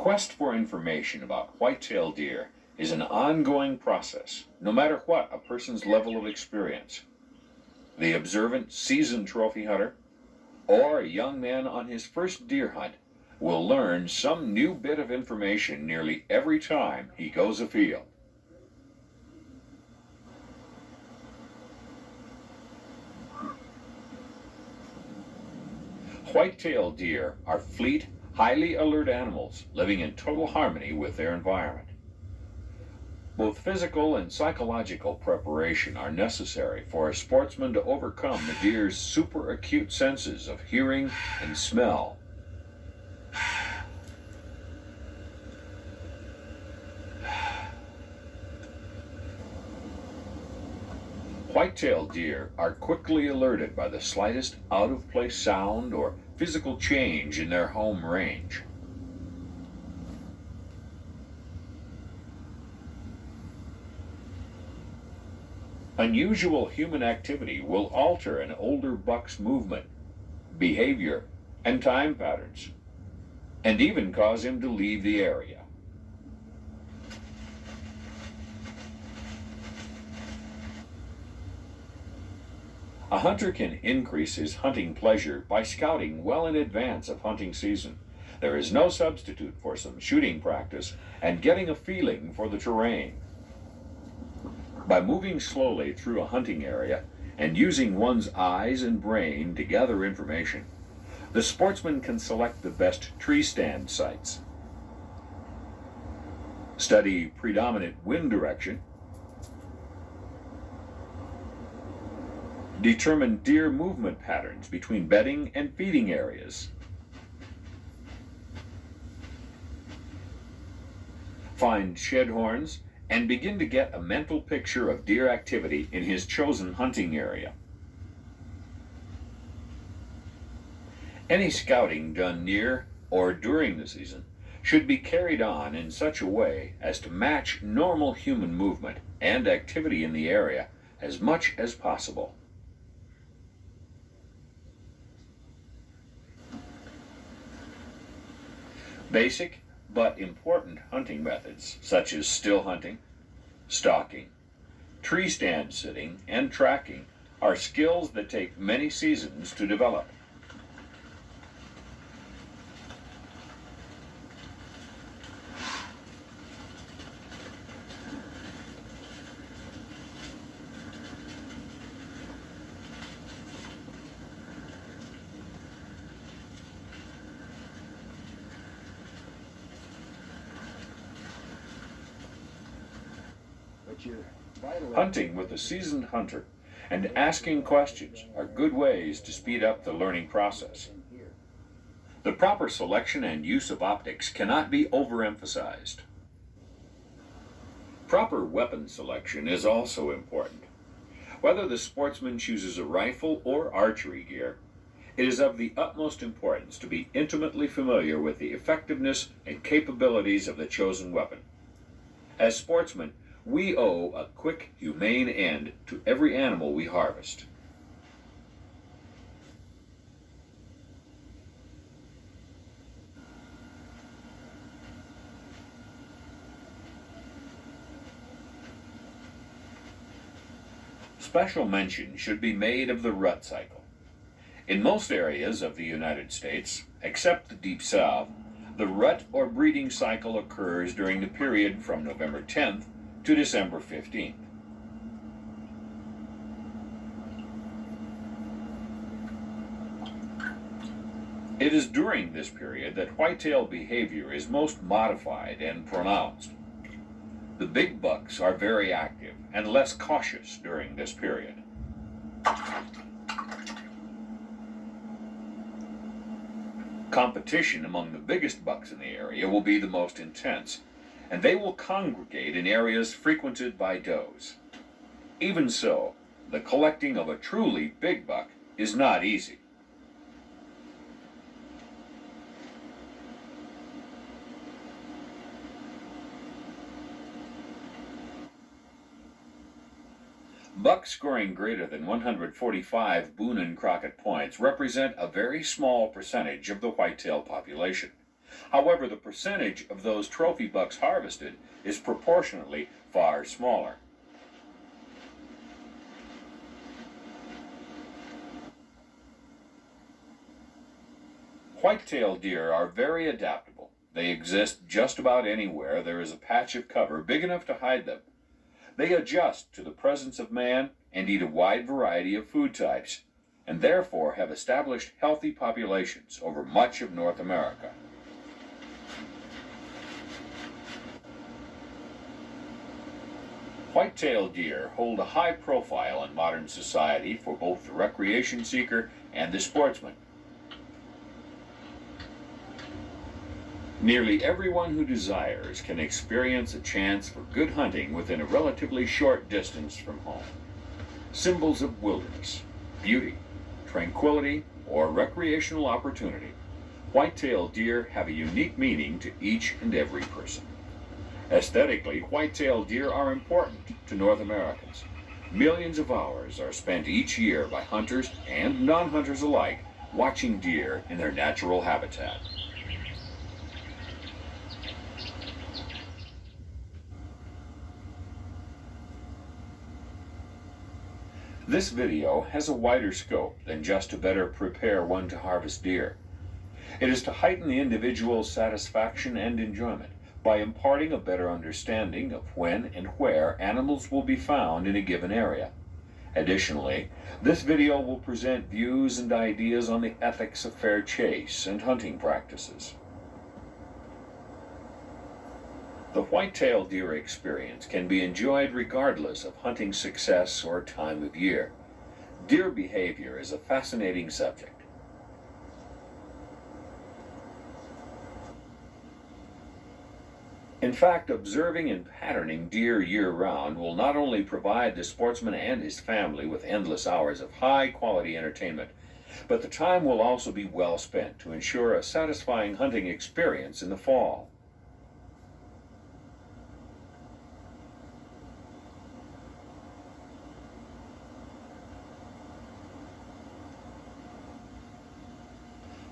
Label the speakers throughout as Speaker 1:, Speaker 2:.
Speaker 1: quest for information about white-tailed deer is an ongoing process, no matter what a person's level of experience. The observant, seasoned trophy hunter, or a young man on his first deer hunt, will learn some new bit of information nearly every time he goes afield. White-tailed deer are fleet, highly alert animals living in total harmony with their environment. Both physical and psychological preparation are necessary for a sportsman to overcome the deer's super acute senses of hearing and smell. White-tailed deer are quickly alerted by the slightest out-of-place sound or physical change in their home range. Unusual human activity will alter an older buck's movement, behavior, and time patterns, and even cause him to leave the area. A hunter can increase his hunting pleasure by scouting well in advance of hunting season. There is no substitute for some shooting practice and getting a feeling for the terrain. By moving slowly through a hunting area and using one's eyes and brain to gather information, the sportsman can select the best tree stand sites, study predominant wind direction, determine deer movement patterns between bedding and feeding areas, find shed horns, and begin to get a mental picture of deer activity in his chosen hunting area. Any scouting done near or during the season should be carried on in such a way as to match normal human movement and activity in the area as much as possible. Basic but important hunting methods such as still hunting, stalking, tree stand sitting, and tracking are skills that take many seasons to develop. Hunting with a seasoned hunter and asking questions are good ways to speed up the learning process. The proper selection and use of optics cannot be overemphasized. Proper weapon selection is also important. Whether the sportsman chooses a rifle or archery gear, it is of the utmost importance to be intimately familiar with the effectiveness and capabilities of the chosen weapon. As sportsmen, we owe a quick, humane end to every animal we harvest. Special mention should be made of the rut cycle. In most areas of the United States, except the Deep South, the rut or breeding cycle occurs during the period from November 10th to December 15th. It is during this period that whitetail behavior is most modified and pronounced. The big bucks are very active and less cautious during this period. Competition among the biggest bucks in the area will be the most intense, and they will congregate in areas frequented by does. Even so, the collecting of a truly big buck is not easy. Bucks scoring greater than 145 Boone and Crockett points represent a very small percentage of the whitetail population. However, the percentage of those trophy bucks harvested is proportionately far smaller. Whitetail deer are very adaptable. They exist just about anywhere there is a patch of cover big enough to hide them. They adjust to the presence of man and eat a wide variety of food types, and therefore have established healthy populations over much of North America. Whitetail deer hold a high profile in modern society for both the recreation seeker and the sportsman. Nearly everyone who desires can experience a chance for good hunting within a relatively short distance from home. Symbols of wilderness, beauty, tranquility, or recreational opportunity, whitetail deer have a unique meaning to each and every person. Aesthetically, whitetail deer are important to North Americans. Millions of hours are spent each year by hunters and non-hunters alike watching deer in their natural habitat. This video has a wider scope than just to better prepare one to harvest deer. It is to heighten the individual's satisfaction and enjoyment by imparting a better understanding of when and where animals will be found in a given area. Additionally, this video will present views and ideas on the ethics of fair chase and hunting practices. The whitetail deer experience can be enjoyed regardless of hunting success or time of year. Deer behavior is a fascinating subject. In fact, observing and patterning deer year-round will not only provide the sportsman and his family with endless hours of high-quality entertainment, but the time will also be well spent to ensure a satisfying hunting experience in the fall.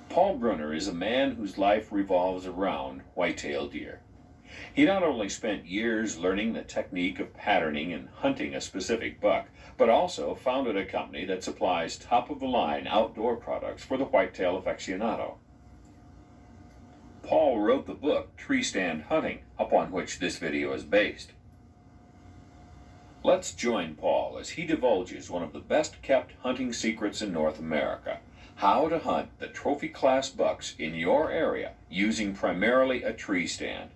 Speaker 1: Paul Brunner is a man whose life revolves around whitetail deer. He not only spent years learning the technique of patterning and hunting a specific buck, but also founded a company that supplies top-of-the-line outdoor products for the whitetail aficionado. Paul wrote the book Treestand Hunting, upon which this video is based. Let's join Paul as he divulges one of the best-kept hunting secrets in North America: how to hunt the trophy-class bucks in your area using primarily a tree stand.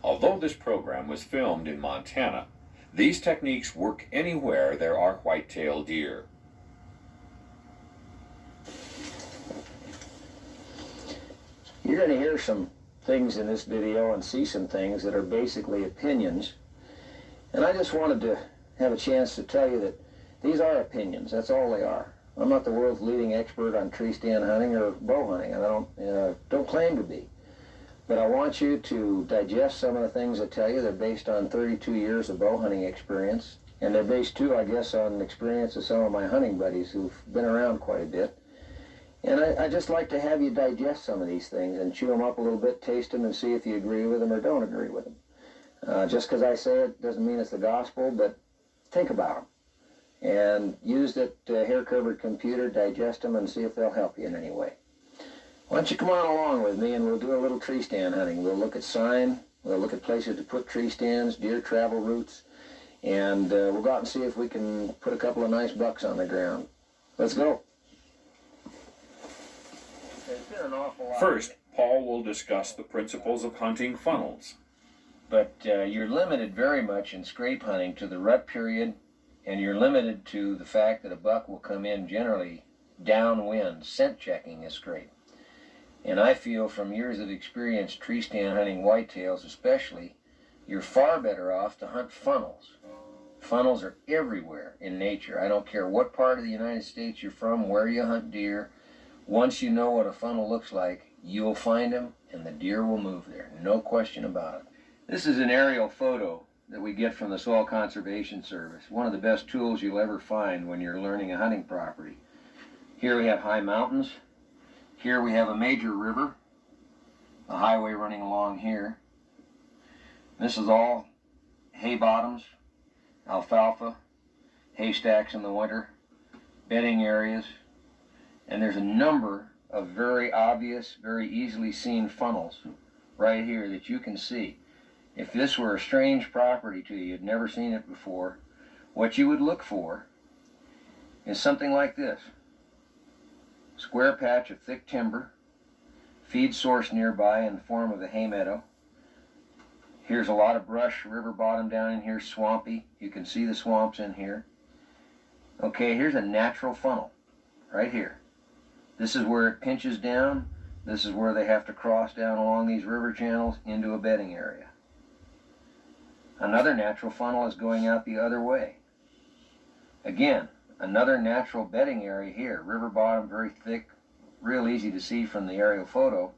Speaker 1: Although this program was filmed in Montana, these techniques work anywhere there are whitetail deer.
Speaker 2: You're going to hear some things in this video and see some things that are basically opinions. And I just wanted to have a chance to tell you that these are opinions. That's all they are. I'm not the world's leading expert on tree stand hunting or bow hunting, and I don't claim to be. But I want you to digest some of the things I tell you. They're based on 32 years of bow hunting experience, and they're based too, I guess, on the experience of some of my hunting buddies who've been around quite a bit. And I just like to have you digest some of these things and chew them up a little bit, taste them, and see if you agree with them or don't agree with them. Just because I say it doesn't mean it's the gospel, but think about them. And use that hair-covered computer, digest them, and see if they'll help you in any way. Why don't you come on along with me and we'll do a little tree stand hunting. We'll look at sign, we'll look at places to put tree stands, deer travel routes, and we'll go out and see if we can put a couple of nice bucks on the ground. Let's go.
Speaker 1: First, Paul will discuss the principles of hunting funnels.
Speaker 2: But you're limited very much in scrape hunting to the rut period, and you're limited to the fact that a buck will come in generally downwind, scent checking a scrape. And I feel from years of experience tree stand hunting whitetails especially, you're far better off to hunt funnels. Funnels are everywhere in nature. I don't care what part of the United States you're from, where you hunt deer. Once you know what a funnel looks like, you'll find them and the deer will move there. No question about it. This is an aerial photo that we get from the Soil Conservation Service. One of the best tools you'll ever find when you're learning a hunting property. Here we have high mountains. Here we have a major river. the highway running along here. This is all hay bottoms, alfalfa, haystacks in the winter, bedding areas, and there's a number of very obvious, very easily seen funnels right here that you can see. If this were a strange property to you, you'd never seen it before, what you would look for is something like this. Square patch of thick timber, feed source nearby in the form of a hay meadow. Here's a lot of brush, river bottom down in here, swampy. You can see the swamps in here. Okay, here's a natural funnel right here. This is where it pinches down. This is where they have to cross down along these river channels into a bedding area. Another natural funnel is going out the other way. Again, another natural bedding area here. River bottom, very thick, real easy to see from the aerial photo.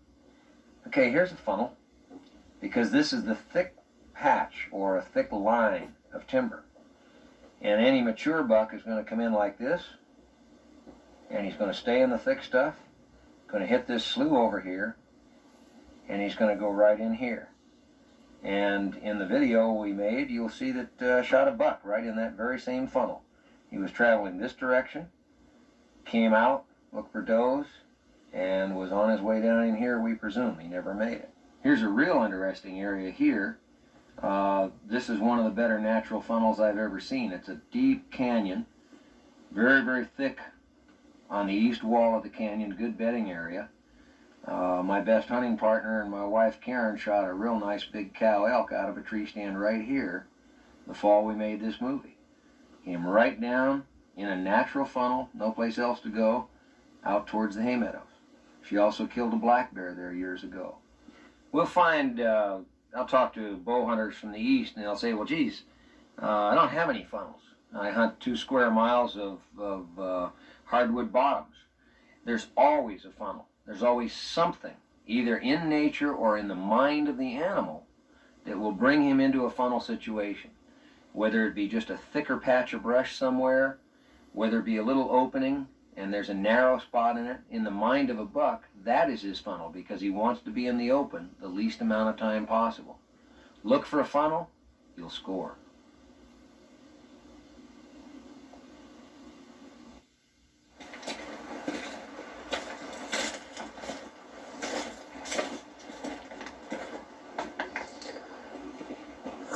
Speaker 2: Okay, here's a funnel, because this is the thick patch or a thick line of timber. And any mature buck is going to come in like this, and he's going to stay in the thick stuff, going to hit this slough over here, and he's going to go right in here. And in the video we made, you'll see that shot a buck right in that very same funnel. He was traveling this direction, came out, looked for does, and was on his way down in here, we presume. He never made it. Here's a real interesting area here. This is one of the better natural funnels I've ever seen. It's a deep canyon, very, very thick on the east wall of the canyon, good bedding area. My best hunting partner and my wife Karen shot a real nice big cow elk out of a tree stand right here the fall we made this movie. Came right down in a natural funnel, no place else to go, out towards the hay meadows. She also killed a black bear there years ago. We'll find, I'll talk to bow hunters from the east, and they'll say, well, geez, I don't have any funnels. I hunt 2 square miles of hardwood bottoms. There's always a funnel. There's always something, either in nature or in the mind of the animal, that will bring him into a funnel situation. Whether it be just a thicker patch of brush somewhere, whether it be a little opening and there's a narrow spot in it, in the mind of a buck, that is his funnel, because he wants to be in the open the least amount of time possible. Look for a funnel, you'll score.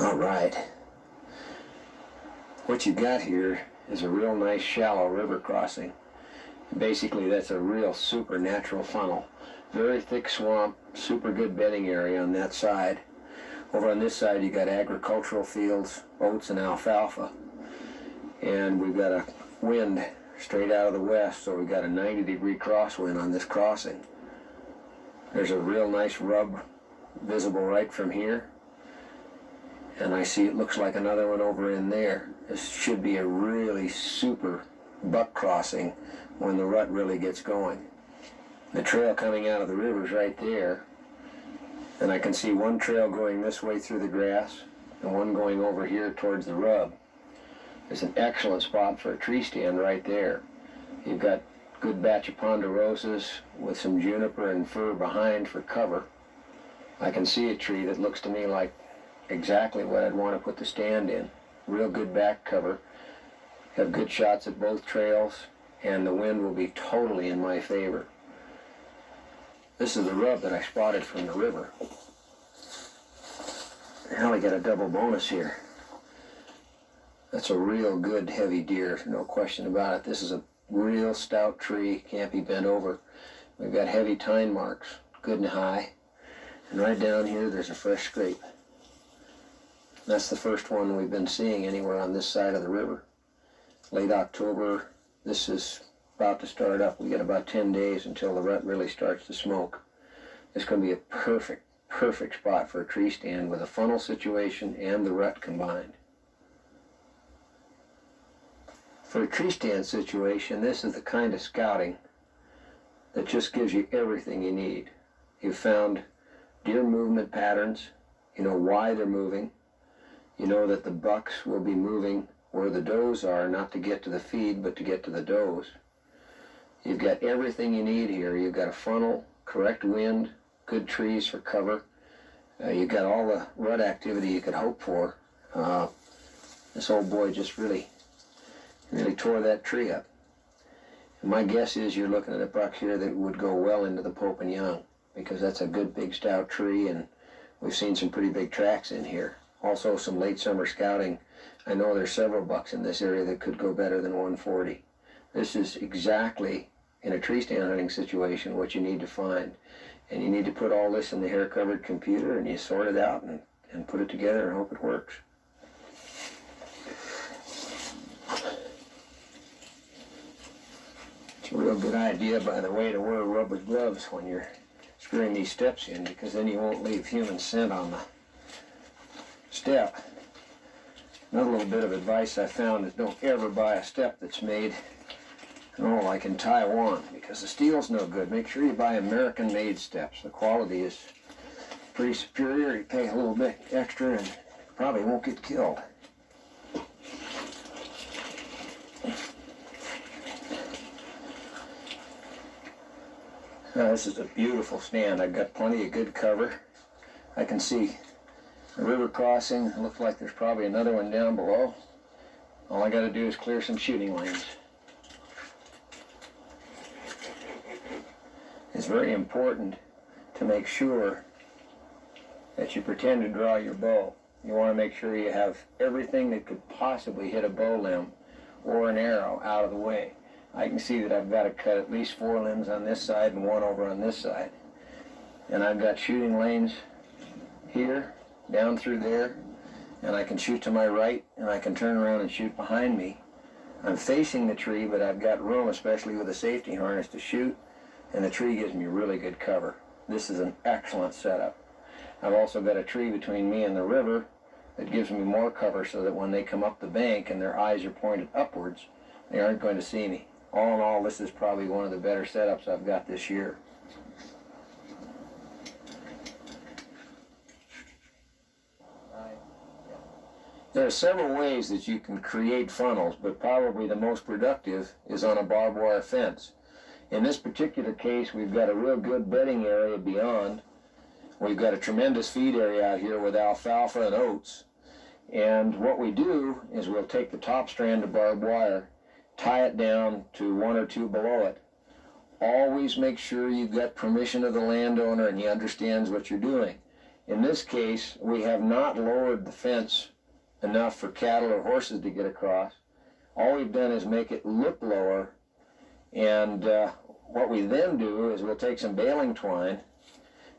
Speaker 2: All right. What you got here is a real nice shallow river crossing. Basically, that's a real super natural funnel. Very thick swamp, super good bedding area on that side. Over on this side, you got agricultural fields, oats and alfalfa. And we've got a wind straight out of the west, so we've got a 90-degree crosswind on this crossing. There's a real nice rub visible right from here. And I see it looks like another one over in there. This should be a really super buck crossing when the rut really gets going. The trail coming out of the river is right there. And I can see one trail going this way through the grass and one going over here towards the rub. It's an excellent spot for a tree stand right there. You've got a good batch of ponderosas with some juniper and fir behind for cover. I can see a tree that looks to me like exactly what I'd want to put the stand in. Real good back cover. Have good shots at both trails, and the wind will be totally in my favor. This is the rub that I spotted from the river. Now we got a double bonus here. That's a real good heavy deer, no question about it. This is a real stout tree, can't be bent over. We've got heavy tine marks, good and high. And right down here there's a fresh scrape. That's the first one we've been seeing anywhere on this side of the river. Late October, this is about to start up. We got about 10 days until the rut really starts to smoke. It's going to be a perfect spot for a tree stand with a funnel situation and the rut combined. For a tree stand situation, this is the kind of scouting that just gives you everything you need. You've found deer movement patterns. You know why they're moving. You know that the bucks will be moving where the does are, not to get to the feed, but to get to the does. You've got everything you need here. You've got a funnel, correct wind, good trees for cover. You got all the rut activity you could hope for. This old boy just really tore that tree up. And my guess is you're looking at a buck here that would go well into the Pope and Young, because that's a good big stout tree, and we've seen some pretty big tracks in here. Also some late summer scouting. I know there's several bucks in this area that could go better than 140. This is exactly, in a tree stand hunting situation, what you need to find. And you need to put all this in the hair-covered computer, and you sort it out and put it together and hope it works. It's a real good idea, by the way, to wear rubber gloves when you're screwing these steps in, because then you won't leave human scent on the step. Another little bit of advice I found is don't ever buy a step that's made like in Taiwan, because the steel's no good. Make sure you buy American-made steps. The quality is pretty superior. You pay a little bit extra and probably won't get killed. This is a beautiful stand. I've got plenty of good cover. I can see a river crossing. It looks like there's probably another one down below. All I got to do is clear some shooting lanes. It's very important to make sure that you pretend to draw your bow. You want to make sure you have everything that could possibly hit a bow limb or an arrow out of the way. I can see that I've got to cut at least 4 limbs on this side and 1 over on this side. And I've got shooting lanes here, down through there, and I can shoot to my right, and I can turn around and shoot behind me. I'm facing the tree, but I've got room, especially with a safety harness, to shoot, and the tree gives me really good cover. This is an excellent setup. I've also got a tree between me and the river that gives me more cover, so that when they come up the bank and their eyes are pointed upwards, they aren't going to see me. All in all, this is probably one of the better setups I've got this year. There are several ways that you can create funnels, but probably the most productive is on a barbed wire fence. In this particular case, we've got a real good bedding area beyond. We've got a tremendous feed area out here with alfalfa and oats. And what we do is we'll take the top strand of barbed wire, tie it down to 1 or 2 below it. Always make sure you've got permission of the landowner and he understands what you're doing. In this case, we have not lowered the fence enough for cattle or horses to get across. All we've done is make it look lower, and what we then do is we'll take some baling twine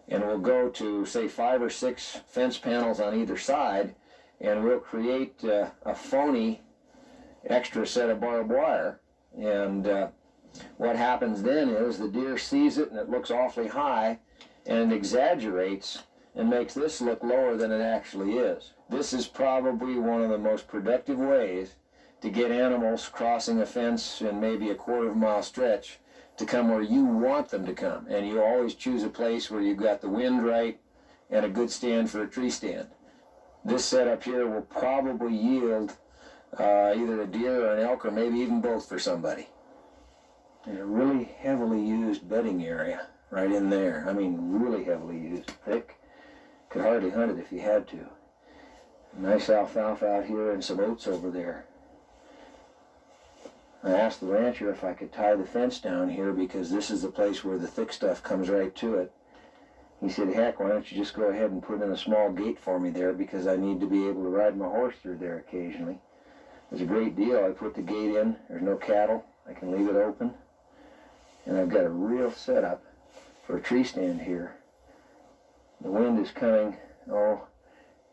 Speaker 2: and we'll go to, say, 5 or 6 fence panels on either side, and we'll create a phony extra set of barbed wire. And what happens then is the deer sees it and it looks awfully high and exaggerates and makes this look lower than it actually is. This is probably one of the most productive ways to get animals crossing a fence in maybe a 1/4 mile stretch to come where you want them to come. And you always choose a place where you've got the wind right and a good stand for a tree stand. This setup here will probably yield either a deer or an elk, or maybe even both for somebody. And a really heavily used bedding area right in there. I mean, really heavily used, thick. Could hardly hunt it if you had to. Nice alfalfa out here and some oats over there. I asked the rancher if I could tie the fence down here, because this is the place where the thick stuff comes right to it. He said, heck, why don't you just go ahead and put in a small gate for me there, because I need to be able to ride my horse through there occasionally. It's a great deal. I put the gate in. There's no cattle. I can leave it open. And I've got a real setup for a tree stand here. The wind is coming,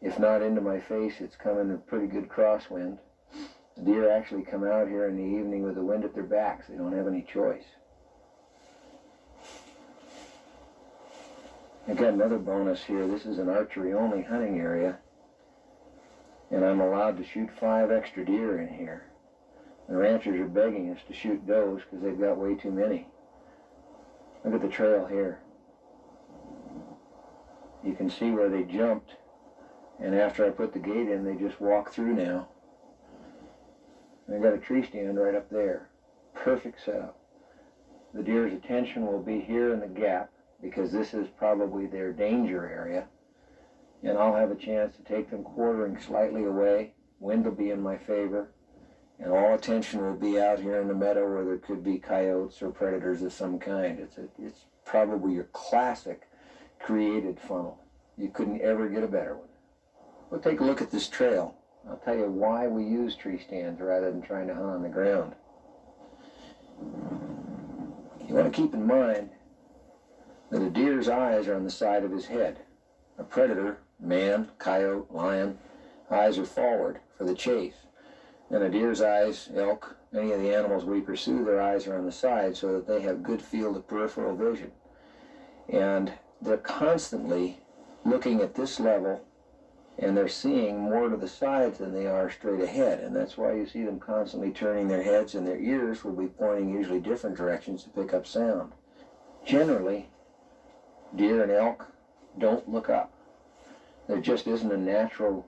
Speaker 2: if not into my face, it's coming a pretty good crosswind. The deer actually come out here in the evening with the wind at their backs. They don't have any choice. I've got another bonus here. This is an archery-only hunting area, and I'm allowed to shoot 5 extra deer in here. The ranchers are begging us to shoot does because they've got way too many. Look at the trail here. You can see where they jumped, and after I put the gate in, they just walk through now. And I've got a tree stand right up there. Perfect setup. The deer's attention will be here in the gap, because this is probably their danger area. And I'll have a chance to take them quartering slightly away. Wind will be in my favor, and all attention will be out here in the meadow where there could be coyotes or predators of some kind. It's probably your classic created funnel. You couldn't ever get a better one. We'll take a look at this trail. I'll tell you why we use tree stands rather than trying to hunt on the ground. You want to keep in mind that a deer's eyes are on the side of his head. A predator, man, coyote, lion, eyes are forward for the chase. And a deer's eyes, elk, any of the animals we pursue, their eyes are on the side so that they have good field of peripheral vision. And they're constantly looking at this level, and they're seeing more to the sides than they are straight ahead. And that's why you see them constantly turning their heads, and their ears will be pointing usually different directions to pick up sound. Generally, deer and elk don't look up. There just isn't a natural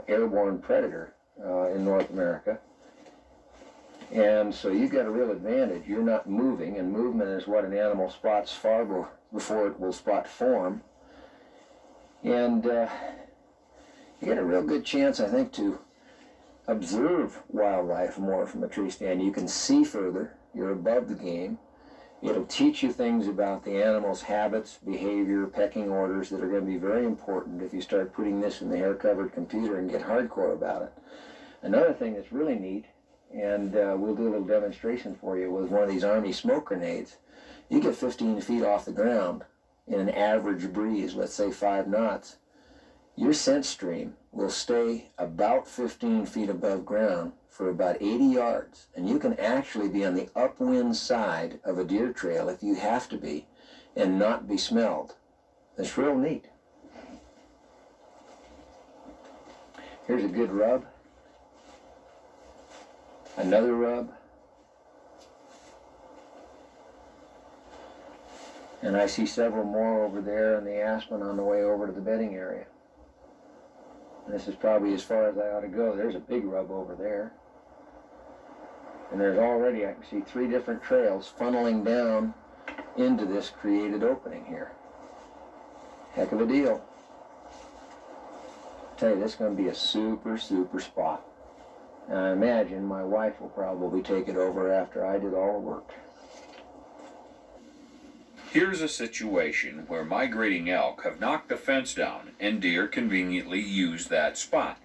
Speaker 2: airborne predator in North America. And so you've got a real advantage. You're not moving, and movement is what an animal spots far before it will spot form. And you get a real good chance, I think, to observe wildlife more from a tree stand. You can see further. You're above the game. It'll teach you things about the animal's habits, behavior, pecking orders that are going to be very important if you start putting this in the hair-covered computer and get hardcore about it. Another thing that's really neat, and we'll do a little demonstration for you with one of these Army smoke grenades. You get 15 feet off the ground in an average breeze, let's say 5 knots. Your scent stream will stay about 15 feet above ground for about 80 yards, and you can actually be on the upwind side of a deer trail if you have to be and not be smelled. It's real neat. Here's a good rub. Another rub. And I see several more over there in the aspen on the way over to the bedding area. And this is probably as far as I ought to go. There's a big rub over there. And there's already, I can see 3 different trails funneling down into this created opening here. Heck of a deal. I tell you, this is going to be a super, super spot. And I imagine my wife will probably take it over after I did all the work.
Speaker 1: Here's a situation where migrating elk have knocked a fence down and deer conveniently use that spot.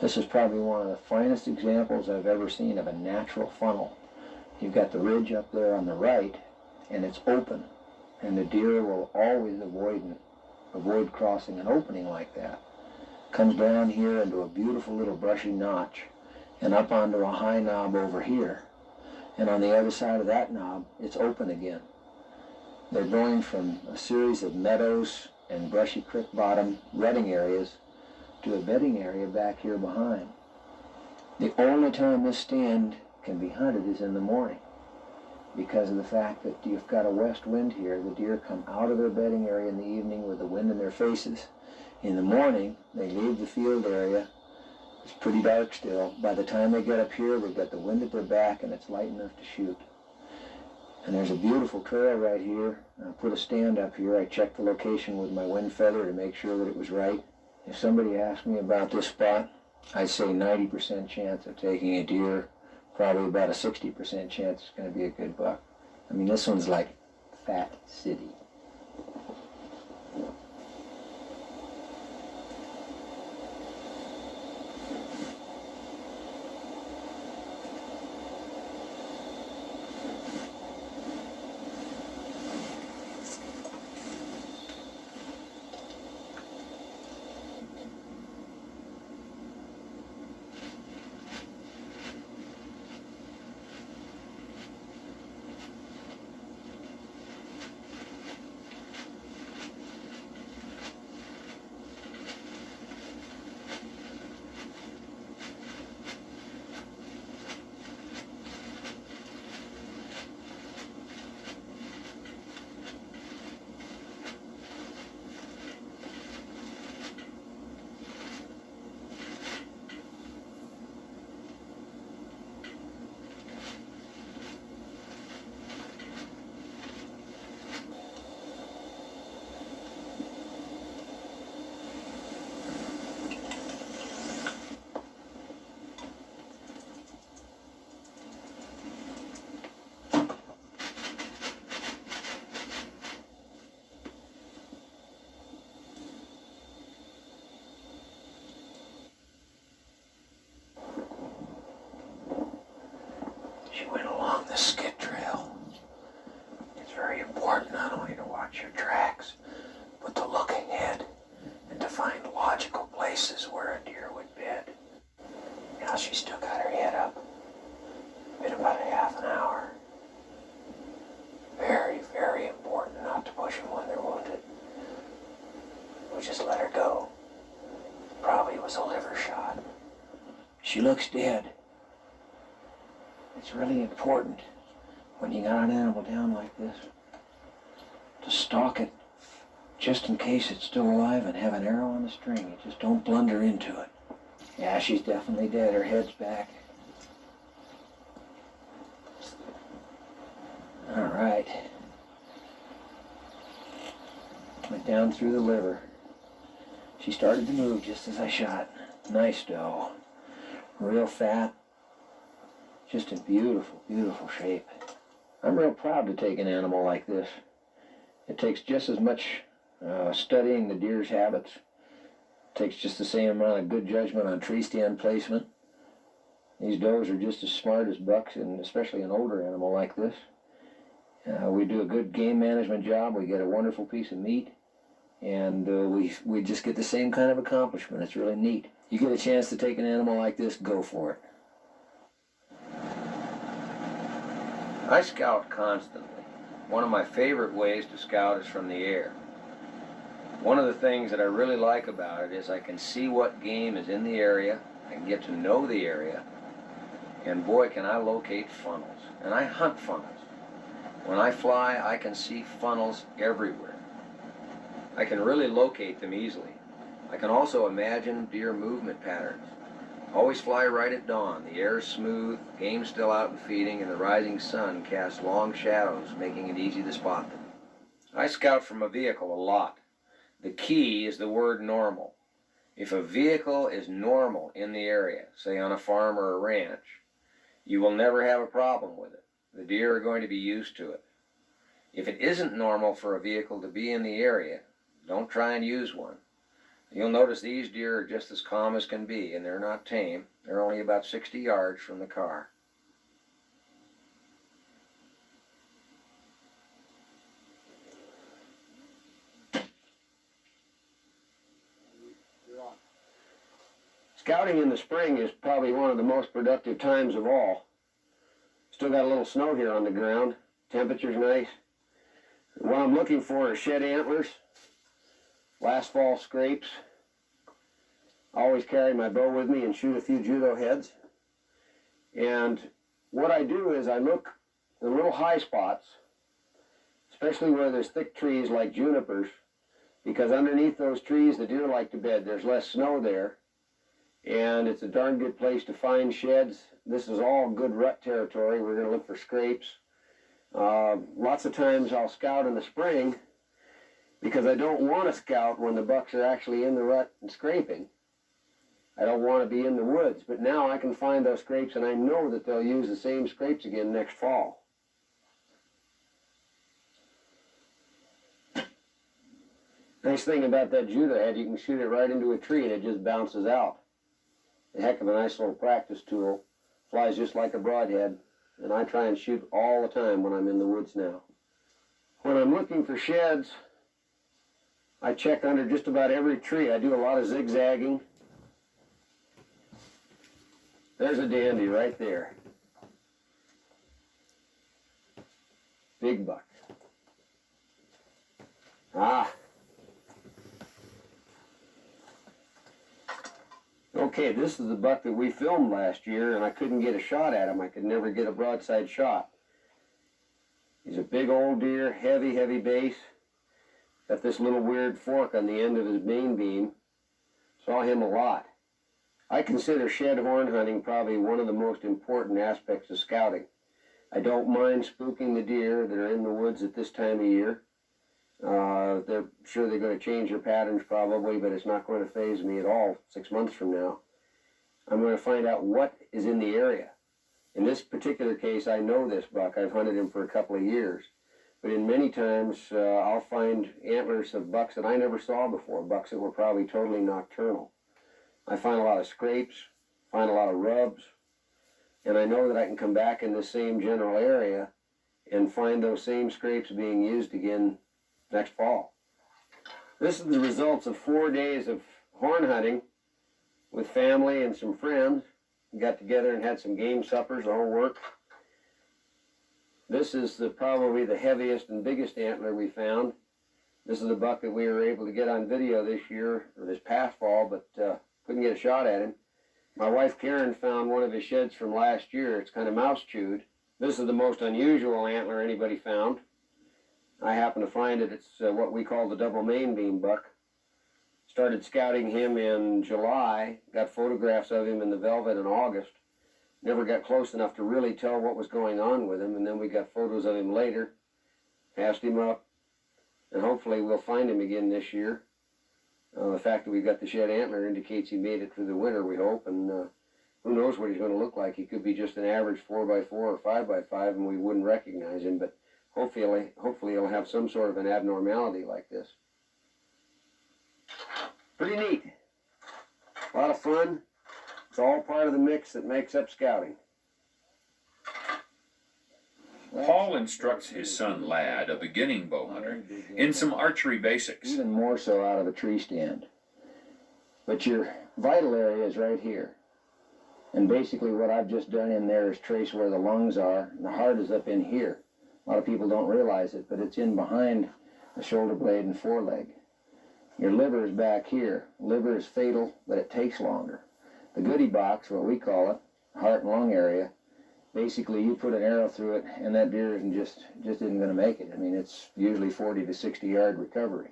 Speaker 2: This is probably one of the finest examples I've ever seen of a natural funnel. You've got the ridge up there on the right, and it's open, and the deer will always avoid crossing an opening like that. Comes down here into a beautiful little brushy notch, and up onto a high knob over here. And on the other side of that knob, it's open again. They're going from a series of meadows and brushy creek bottom rutting areas to a bedding area back here behind. The only time this stand can be hunted is in the morning, because of the fact that you've got a west wind here. The deer come out of their bedding area in the evening with the wind in their faces. In the morning, they leave the field area. It's pretty dark still. By the time they get up here, they've got the wind at their back and it's light enough to shoot. And there's a beautiful trail right here. I put a stand up here. I checked the location with my wind feather to make sure that it was right. If somebody asked me about this spot, I'd say 90% chance of taking a deer, probably about a 60% chance it's going to be a good buck. I mean, this one's like Fat City. She went along the skid trail. It's very important not only to watch your tracks, but to look ahead and to find logical places where a deer would bed. Now she still got her head up. Been about a half an hour. Very, very important not to push them when they're wounded. We just let her go. Probably was a liver shot. She looks dead. It's really important when you got an animal down like this to stalk it just in case it's still alive and have an arrow on the string. You just don't blunder into it. Yeah, she's definitely dead. Her head's back. All right. Went down through the liver. She started to move just as I shot. Nice doe. Real fat. Just in beautiful, beautiful shape. I'm real proud to take an animal like this. It takes just as much studying the deer's habits. It takes just the same amount of good judgment on tree stand placement. These does are just as smart as bucks, and especially an older animal like this. We do a good game management job. We get a wonderful piece of meat, and we just get the same kind of accomplishment. It's really neat. You get a chance to take an animal like this, go for it. I scout constantly. One of my favorite ways to scout is from the air. One of the things that I really like about it is I can see what game is in the area, I can get to know the area, and boy, can I locate funnels. And I hunt funnels. When I fly, I can see funnels everywhere. I can really locate them easily. I can also imagine deer movement patterns. Always fly right at dawn. The air is smooth, game's still out and feeding, and the rising sun casts long shadows, making it easy to spot them. I scout from a vehicle a lot. The key is the word normal. If a vehicle is normal in the area, say on a farm or a ranch, you will never have a problem with it. The deer are going to be used to it. If it isn't normal for a vehicle to be in the area, don't try and use one. You'll notice these deer are just as calm as can be, and they're not tame. They're only about 60 yards from the car. Scouting in the spring is probably one of the most productive times of all. Still got a little snow here on the ground. Temperature's nice. What I'm looking for is shed antlers, last fall scrapes. I always carry my bow with me and shoot a few judo heads. And what I do is I look in little high spots, especially where there's thick trees like junipers, because underneath those trees the deer like to bed. There's less snow there, and it's a darn good place to find sheds. This is all good rut territory. We're going to look for scrapes. Lots of times I'll scout in the spring because I don't want to scout when the bucks are actually in the rut and scraping. I don't want to be in the woods, but now I can find those scrapes, and I know that they'll use the same scrapes again next fall. Nice thing about that judo head, you can shoot it right into a tree and it just bounces out. A heck of a nice little practice tool. Flies just like a broadhead, and I try and shoot all the time when I'm in the woods now. When I'm looking for sheds, I check under just about every tree. I do a lot of zigzagging. There's a dandy right there. Big buck. Ah. Okay, this is the buck that we filmed last year, and I couldn't get a shot at him. I could never get a broadside shot. He's a big old deer, heavy, heavy base. Got this little weird fork on the end of his main beam. Saw him a lot. I consider shed horn hunting probably one of the most important aspects of scouting. I don't mind spooking the deer that are in the woods at this time of year. They're sure they're going to change their patterns probably, but it's not going to faze me at all 6 months from now. I'm going to find out what is in the area. In this particular case, I know this buck. I've hunted him for a couple of years. But in many times, I'll find antlers of bucks that I never saw before, bucks that were probably totally nocturnal. I find a lot of scrapes, find a lot of rubs,
Speaker 3: and I know that I can come back in the same general area and find those same scrapes being used again next fall. This is the results of 4 days of horn hunting with family and some friends. We got together and had some game suppers, the whole works. This is probably the heaviest and biggest antler we found. This is a buck that we were able to get on video this year, or this past fall, but couldn't get a shot at him. My wife Karen found one of his sheds from last year. It's kind of mouse chewed. This is the most unusual antler anybody found. I happen to find it. It's what we call the double main beam buck. Started scouting him in July, got photographs of him in the velvet in August. Never got close enough to really tell what was going on with him, and then we got photos of him later, passed him up, and hopefully we'll find him again this year. The fact that we've got the shed antler indicates he made it through the winter, we hope, and who knows what he's going to look like. He could be just an average 4x4 or 5x5, and we wouldn't recognize him, but hopefully he'll have some sort of an abnormality like this. Pretty neat. A lot of fun. It's all part of the mix that makes up scouting.
Speaker 1: Paul instructs his son Lad, a beginning bow hunter, in some archery basics.
Speaker 2: Even more so out of a tree stand. But your vital area is right here. And basically what I've just done in there is trace where the lungs are, and the heart is up in here. A lot of people don't realize it, but it's in behind the shoulder blade and foreleg. Your liver is back here. Liver is fatal, but it takes longer. The goodie box, what we call it, heart and lung area, basically you put an arrow through it and that deer just isn't going to make it. I mean, it's usually 40 to 60 yard recovery.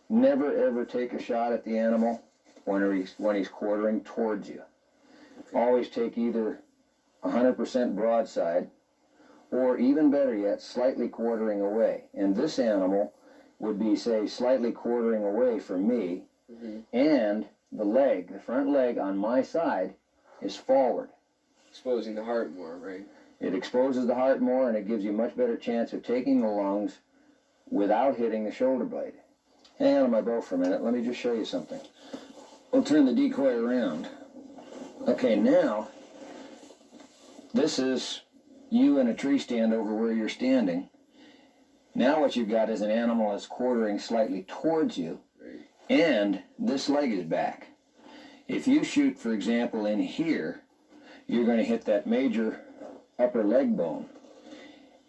Speaker 2: Never ever take a shot at the animal when he's quartering towards you. Always take either 100% broadside, or even better yet, slightly quartering away. And this animal would be, say, slightly quartering away from me, and the front leg on my side is forward.
Speaker 4: Exposing the heart more, right?
Speaker 2: It exposes the heart more, and it gives you a much better chance of taking the lungs without hitting the shoulder blade. Hang on to my bow for a minute. Let me just show you something. We'll turn the decoy around. Okay, now, this is you in a tree stand over where you're standing. Now what you've got is an animal that's quartering slightly towards you, and this leg is back. If you shoot, for example, in here, you're going to hit that major upper leg bone,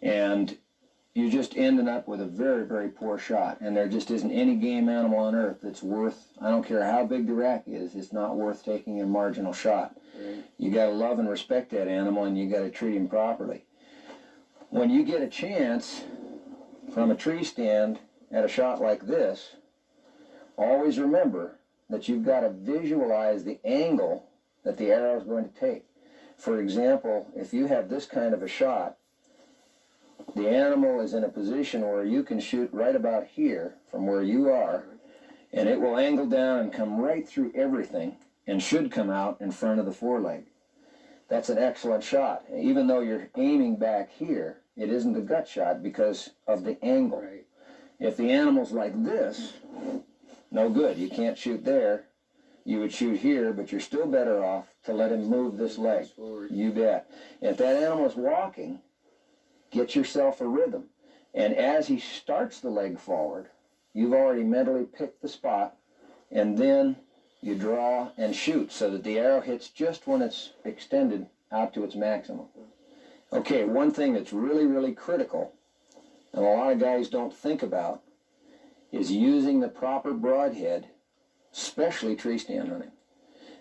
Speaker 2: and you're just ending up with a very, very poor shot. And there just isn't any game animal on earth that's worth, I don't care how big the rack is, it's not worth taking a marginal shot. You got to love and respect that animal, and you got to treat him properly. When you get a chance from a tree stand at a shot like this, always remember that you've got to visualize the angle that the arrow is going to take. For example, if you have this kind of a shot, the animal is in a position where you can shoot right about here from where you are, and it will angle down and come right through everything and should come out in front of the foreleg. That's an excellent shot. Even though you're aiming back here, it isn't a gut shot because of the angle.
Speaker 4: Right.
Speaker 2: If the animal's like this, no good. You can't shoot there. You would shoot here, but you're still better off to let him move this leg.
Speaker 4: Forward.
Speaker 2: You bet. If that animal is walking, get yourself a rhythm. And as he starts the leg forward, you've already mentally picked the spot, and then you draw and shoot so that the arrow hits just when it's extended out to its maximum. Okay, one thing that's really, really critical, and a lot of guys don't think about, is using the proper broadhead, especially tree stand hunting.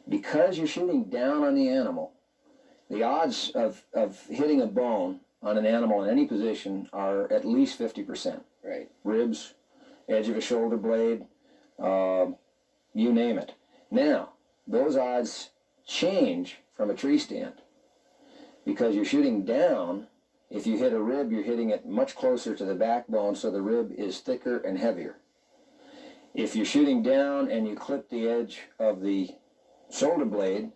Speaker 2: Because you're shooting down on the animal, the odds of hitting a bone on an animal in any position are at least 50%.
Speaker 4: Right.
Speaker 2: Ribs, edge of a shoulder blade, you name it. Now, those odds change from a tree stand. Because you're shooting down, if you hit a rib, you're hitting it much closer to the backbone, so the rib is thicker and heavier. If you're shooting down and you clip the edge of the shoulder blade,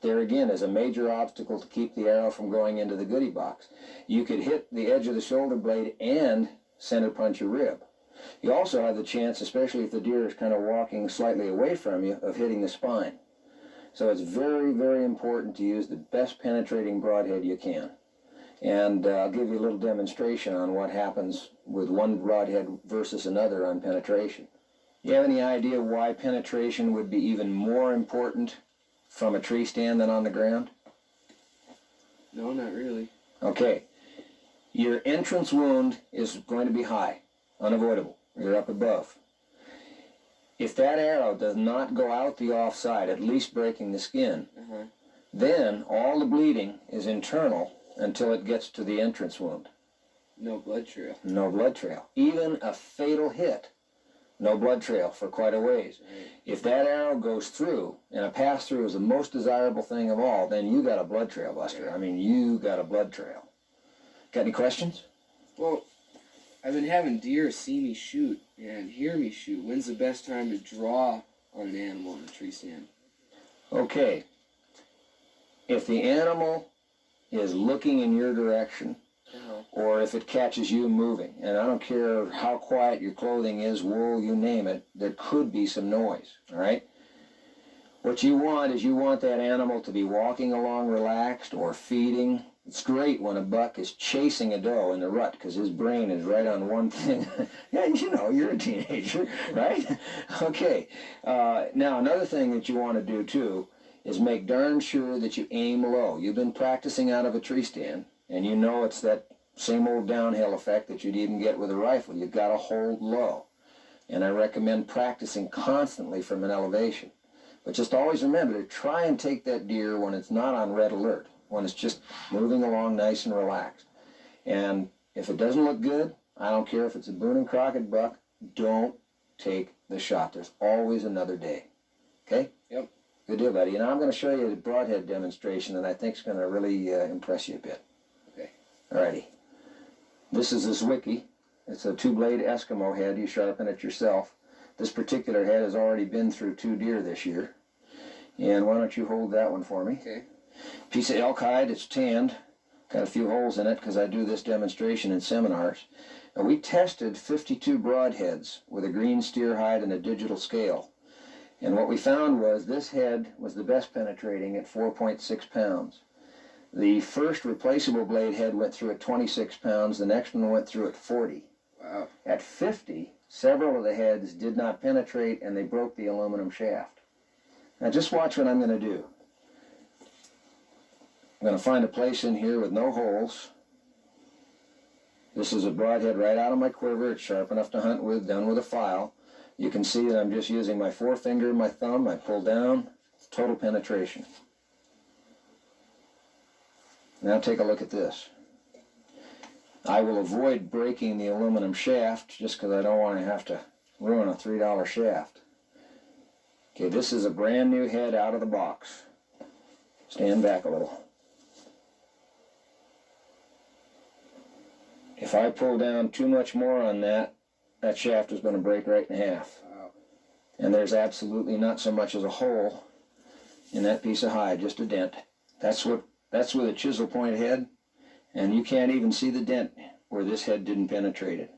Speaker 2: there again is a major obstacle to keep the arrow from going into the goodie box. You could hit the edge of the shoulder blade and center punch your rib. You also have the chance, especially if the deer is kind of walking slightly away from you, of hitting the spine. So it's very, very important to use the best penetrating broadhead you can. And I'll give you a little demonstration on what happens with one broadhead versus another on penetration. You have any idea why penetration would be even more important from a tree stand than on the ground?
Speaker 4: No, not really.
Speaker 2: Okay. Your entrance wound is going to be high, unavoidable. You're up above. If that arrow does not go out the offside, at least breaking the skin, then all the bleeding is internal until it gets to the entrance wound.
Speaker 4: No blood trail.
Speaker 2: No blood trail. Even a fatal hit, no blood trail for quite a ways.
Speaker 4: Right.
Speaker 2: If that arrow goes through, and a pass-through is the most desirable thing of all, then you got a blood trail, Buster.
Speaker 4: Right.
Speaker 2: I mean, you got a blood trail. Got any questions?
Speaker 4: Well, I've been having deer see me shoot and hear me shoot. When's the best time to draw on an animal in a tree stand?
Speaker 2: Okay. If the animal is looking in your direction, or if it catches you moving, and I don't care how quiet your clothing is, wool, you name it, there could be some noise, all right? What you want is you want that animal to be walking along relaxed or feeding. It's great when a buck is chasing a doe in the rut because his brain is right on one thing. Yeah, you know, you're a teenager, right? Okay. Now, another thing that you want to do, too, is make darn sure that you aim low. You've been practicing out of a tree stand, and you know it's that same old downhill effect that you'd even get with a rifle. You've got to hold low. And I recommend practicing constantly from an elevation. But just always remember to try and take that deer when it's not on red alert, when it's just moving along nice and relaxed. And if it doesn't look good, I don't care if it's a Boone and Crockett buck, don't take the shot. There's always another day. Okay?
Speaker 4: Yep.
Speaker 2: Good deal, buddy. And I'm going to show you a broadhead demonstration that I think is going to really impress you a bit.
Speaker 4: Okay.
Speaker 2: Alrighty. This is a Zwickey. It's a two-blade Eskimo head. You sharpen it yourself. This particular head has already been through 2 deer this year. And why don't you hold that one for me?
Speaker 4: Okay.
Speaker 2: Piece of elk hide. It's tanned. Got a few holes in it because I do this demonstration in seminars. And we tested 52 broadheads with a green steer hide and a digital scale. And what we found was this head was the best penetrating at 4.6 pounds. The first replaceable blade head went through at 26 pounds. The next one went through at 40.
Speaker 4: Wow.
Speaker 2: At 50, several of the heads did not penetrate and they broke the aluminum shaft. Now just watch what I'm going to do. I'm going to find a place in here with no holes. This is a broadhead right out of my quiver. It's sharp enough to hunt with, done with a file. You can see that I'm just using my forefinger and my thumb. I pull down, total penetration. Now take a look at this. I will avoid breaking the aluminum shaft just because I don't want to have to ruin a $3 shaft. Okay, this is a brand new head out of the box. Stand back a little. If I pull down too much more on that, that shaft is going to break right in half.
Speaker 4: Wow.
Speaker 2: And there's absolutely not so much as a hole in that piece of hide, just a dent. That's with a chisel point head, and you can't even see the dent where this head didn't penetrate it.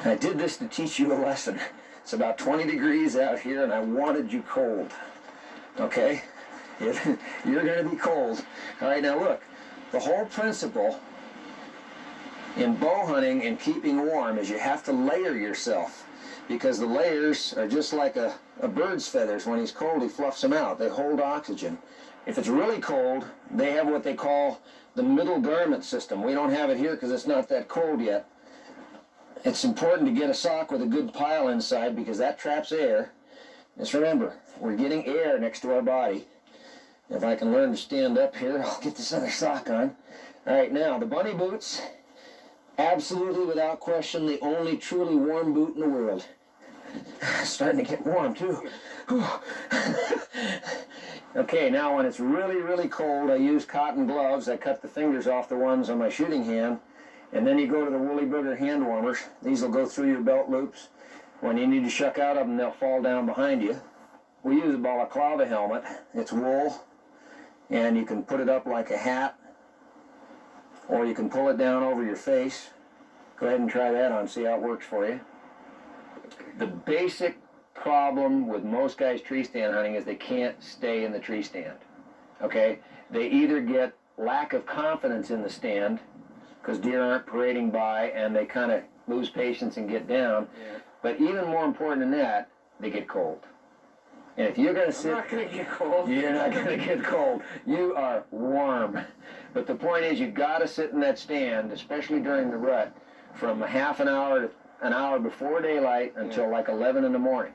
Speaker 2: I did this to teach you a lesson. It's about 20 degrees out here, and I wanted you cold. Okay? You're going to be cold. All right, now look. The whole principle in bow hunting and keeping warm is you have to layer yourself, because the layers are just like a bird's feathers. When he's cold, he fluffs them out. They hold oxygen. If it's really cold, they have what they call the middle garment system. We don't have it here because it's not that cold yet. It's important to get a sock with a good pile inside because that traps air. Just remember, we're getting air next to our body. If I can learn to stand up here, I'll get this other sock on. All right, now, the bunny boots, absolutely without question, the only truly warm boot in the world. Starting to get warm, too. Okay, now when it's really, really cold, I use cotton gloves. I cut the fingers off the ones on my shooting hand. And then you go to the Woolly Booger hand warmers. These will go through your belt loops. When you need to shuck out of them, they'll fall down behind you. We use a balaclava helmet. It's wool, and you can put it up like a hat, or you can pull it down over your face. Go ahead and try that on, see how it works for you. The basic problem with most guys tree stand hunting is they can't stay in the tree stand. Okay? They either get lack of confidence in the stand because deer aren't parading by and they kind of lose patience and get down.
Speaker 4: Yeah.
Speaker 2: But even more important than that, they get cold. And if you're going to sit...
Speaker 4: I'm not going to get cold.
Speaker 2: You're not going to get cold. You are warm. But the point is, you got to sit in that stand, especially during the rut, from a half an hour to an hour before daylight until like 11 in the morning.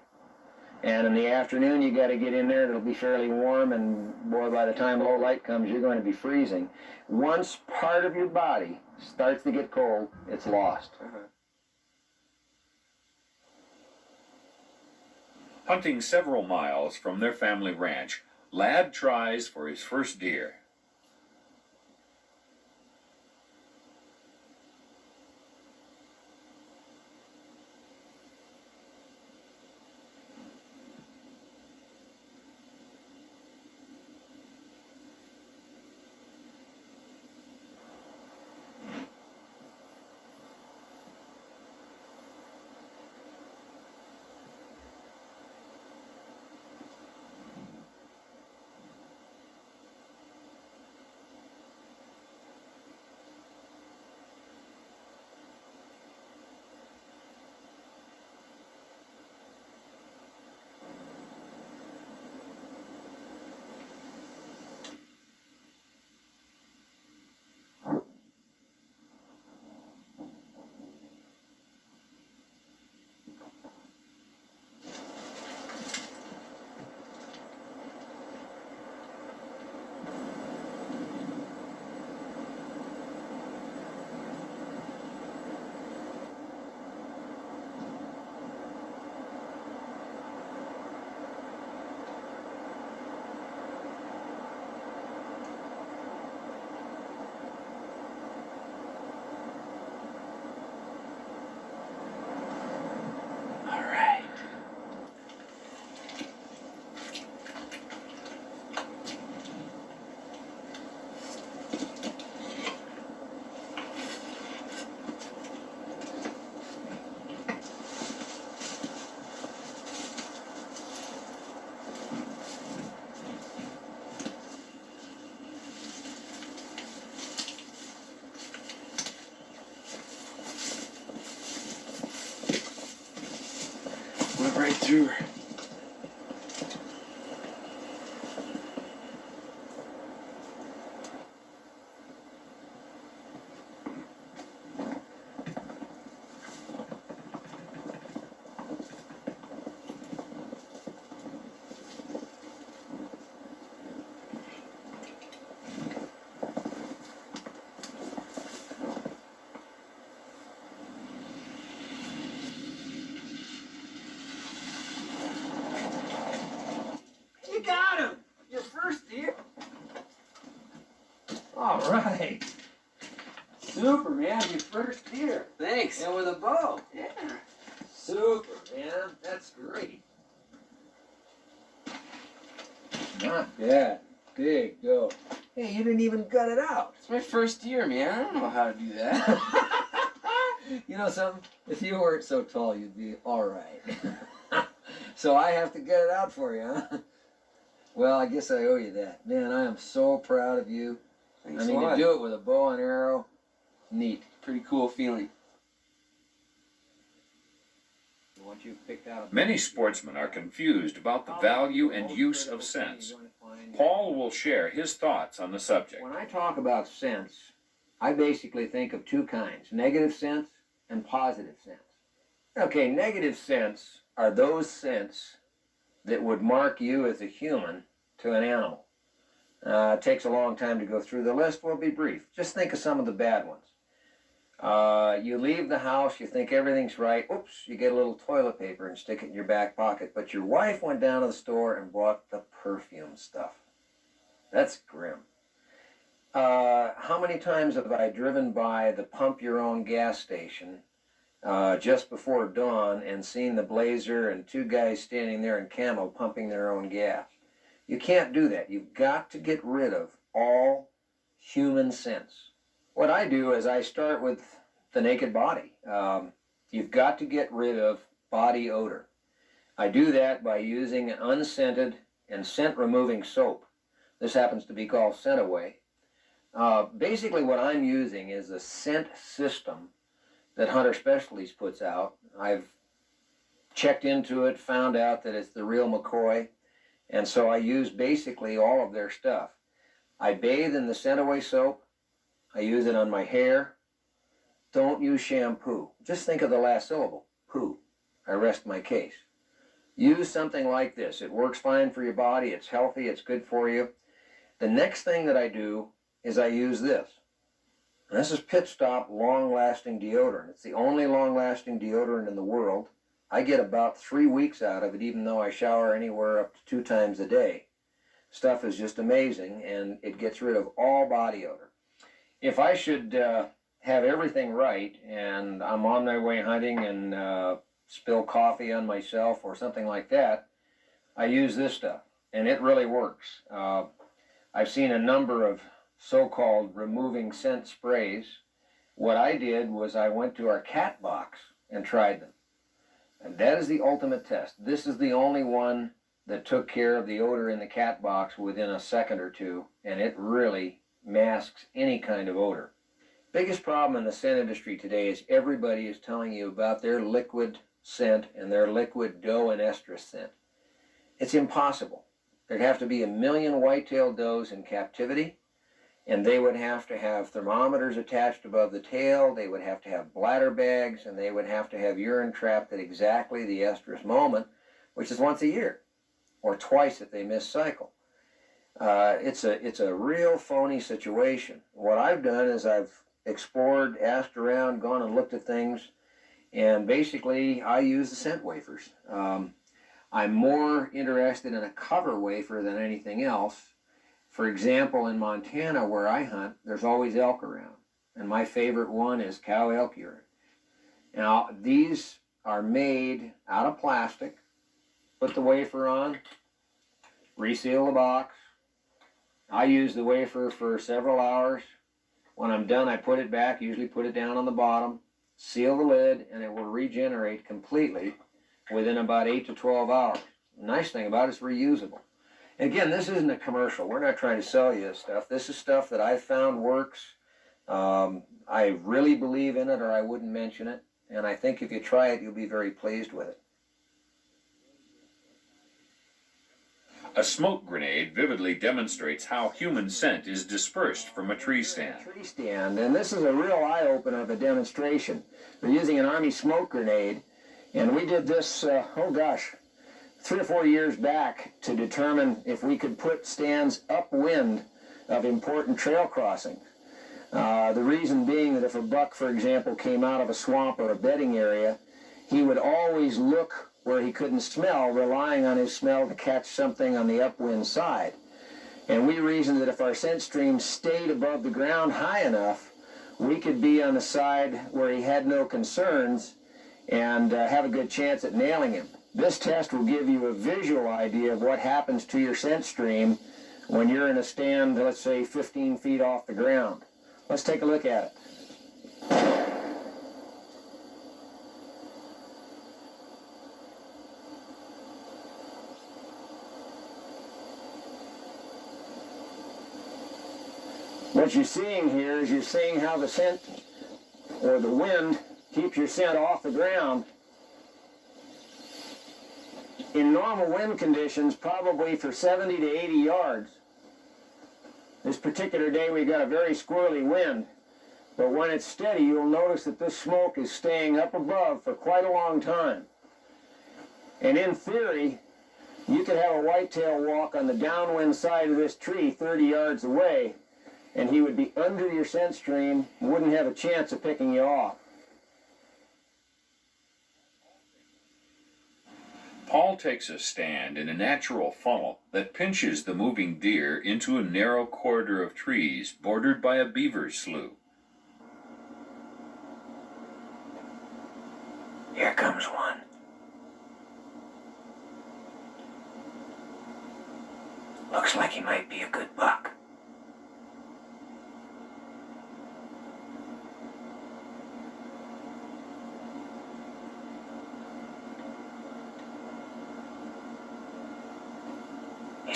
Speaker 2: And in the afternoon, you got to get in there. It'll be fairly warm, and boy, by the time low light comes, you're going to be freezing. Once part of your body starts to get cold, it's lost.
Speaker 1: Hunting several miles from their family ranch, Lad tries for his first deer.
Speaker 4: Went right through her.
Speaker 2: You got him! Your first deer. All right. Super, man. Your first deer.
Speaker 4: Thanks.
Speaker 2: And with a bow.
Speaker 4: Yeah.
Speaker 2: Super, man. That's great. Not bad. Big doe. Hey, you didn't even gut it out.
Speaker 4: It's my first year, man. I don't know how to do that.
Speaker 2: You know something? If you weren't so tall, you'd be all right. So I have to gut it out for you, huh? Well, I guess I owe you that. Man, I am so proud of you.
Speaker 4: Thanks
Speaker 2: I mean,
Speaker 4: a lot.
Speaker 2: to do it with a bow and arrow, neat.
Speaker 4: Pretty cool feeling.
Speaker 2: Once you've picked out a...
Speaker 1: Many sportsmen are confused about the value and use of scents. Paul will share his thoughts on the subject.
Speaker 2: When I talk about scents, I basically think of two kinds, negative scents and positive scents. Okay, negative scents are those scents that would mark you as a human to an animal. It takes a long time to go through the list. We'll be brief. Just think of some of the bad ones. You leave the house, you think everything's right. Oops, you get a little toilet paper and stick it in your back pocket. But your wife went down to the store and bought the perfume stuff. That's grim. How many times have I driven by the pump your own gas station just before dawn and seen the blazer and two guys standing there in camo pumping their own gas? You can't do that. You've got to get rid of all human scents. What I do is I start with the naked body. You've got to get rid of body odor. I do that by using an unscented and scent-removing soap. This happens to be called Scent Away. Basically what I'm using is a scent system that Hunter Specialties puts out. I've checked into it, found out that it's the real McCoy, and so I use basically all of their stuff. I bathe in the Scent Away soap. I use it on my hair. Don't use shampoo. Just think of the last syllable, poo. I rest my case. Use something like this. It works fine for your body. It's healthy. It's good for you. The next thing that I do is I use this. And this is Pit Stop long-lasting deodorant. It's the only long-lasting deodorant in the world. I get about 3 weeks out of it, even though I shower anywhere up to 2 times a day. Stuff is just amazing, and it gets rid of all body odor. If I should have everything right, and I'm on my way hunting and spill coffee on myself or something like that, I use this stuff, and it really works. I've seen a number of so-called removing scent sprays. What I did was I went to our cat box and tried them. And that is the ultimate test. This is the only one that took care of the odor in the cat box within a second or two, and it really masks any kind of odor. Biggest problem in the scent industry today is everybody is telling you about their liquid scent and their liquid doe and estrus scent. It's impossible. There'd have to be 1 million white-tailed does in captivity, and they would have to have thermometers attached above the tail, they would have to have bladder bags, and they would have to have urine trapped at exactly the estrus moment, which is once a year, or twice if they miss cycle. It's a real phony situation. What I've done is I've explored, asked around, gone and looked at things, and basically I use the scent wafers. I'm more interested in a cover wafer than anything else. For example, in Montana where I hunt, there's always elk around, and my favorite one is cow elk urine. Now these are made out of plastic. Put the wafer on, reseal the box. I use the wafer for several hours. When I'm done, I put it back, usually put it down on the bottom, seal the lid, and it will regenerate completely within about 8 to 12 hours. The nice thing about it is reusable. Again, this isn't a commercial. We're not trying to sell you this stuff. This is stuff that I've found works. I really believe in it or I wouldn't mention it. And I think if you try it, you'll be very pleased with it.
Speaker 1: A smoke grenade vividly demonstrates how human scent is dispersed from a tree stand.
Speaker 2: Tree stand, and this is a real eye-opener of a demonstration. We're using an Army smoke grenade, and we did this, 3 or 4 years back to determine if we could put stands upwind of important trail crossings. The reason being that if a buck, for example, came out of a swamp or a bedding area, he would always look where he couldn't smell, relying on his smell to catch something on the upwind side. And we reasoned that if our scent stream stayed above the ground high enough, we could be on the side where he had no concerns and have a good chance at nailing him. This test will give you a visual idea of what happens to your scent stream when you're in a stand, let's say 15 feet off the ground. Let's take a look at it. What you're seeing here is you're seeing how the scent or the wind keeps your scent off the ground. In normal wind conditions, probably for 70 to 80 yards. This particular day we got a very squirrely wind, but when it's steady you'll notice that this smoke is staying up above for quite a long time. And in theory, you could have a whitetail walk on the downwind side of this tree 30 yards away, and he would be under your scent stream, wouldn't have a chance of picking you off.
Speaker 1: Paul takes a stand in a natural funnel that pinches the moving deer into a narrow corridor of trees bordered by a beaver slough.
Speaker 2: Here comes one. Looks like he might be a good buck.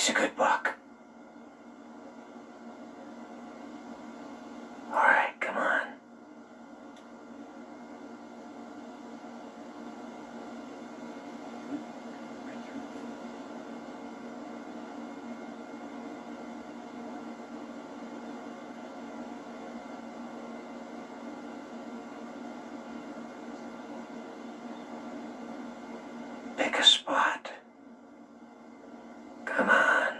Speaker 2: He's a good buck. All right, come on. Pick a spot. Come on.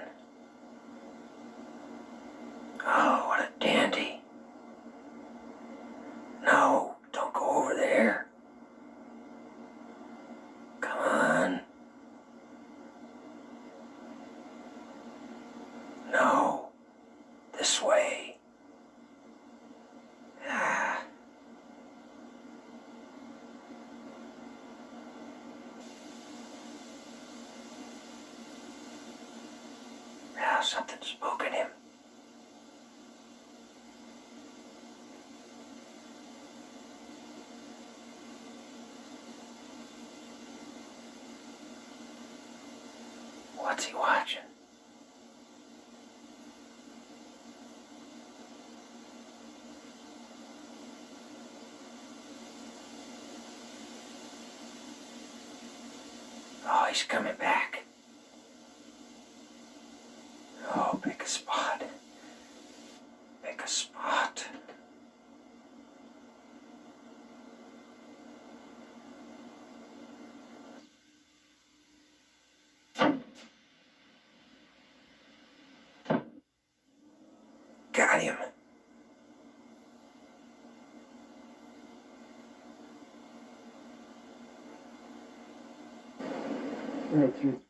Speaker 2: Oh, what a dandy. No, don't go over there. Come on. No, this way. Ah. Now something's spooked him. What's he watching? Oh, he's coming back. Oh, pick a spot. Pick a spot. Got him. Right through.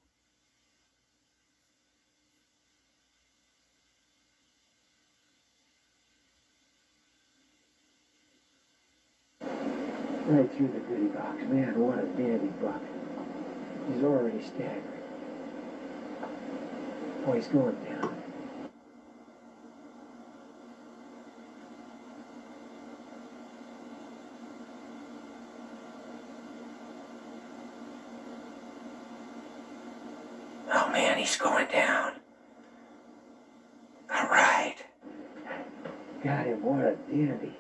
Speaker 2: Right through the goodie box. Man, what a dandy buck. He's already staggering. Oh, he's going down. Oh man, he's going down. All right. Got him, what a dandy.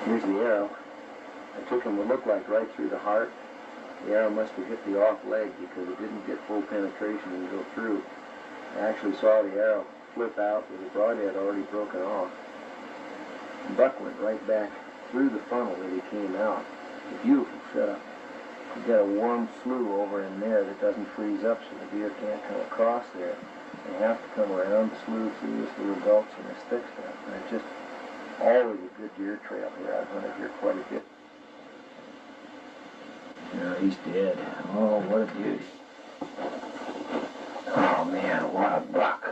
Speaker 2: Here's the arrow. I took him what looked like right through the heart. The arrow must have hit the off leg because it didn't get full penetration and go through. I actually saw the arrow flip out with the broadhead already broken off. The buck went right back through the funnel that he came out. A beautiful setup. You've got a warm slough over in there that doesn't freeze up so the deer can't come across there. They have to come around the slough through this little gulch and this thick stuff. And it's just always a good deer trail here. I've hunted here quite a bit. No, he's dead. Oh, what a beauty. Oh man, what a buck.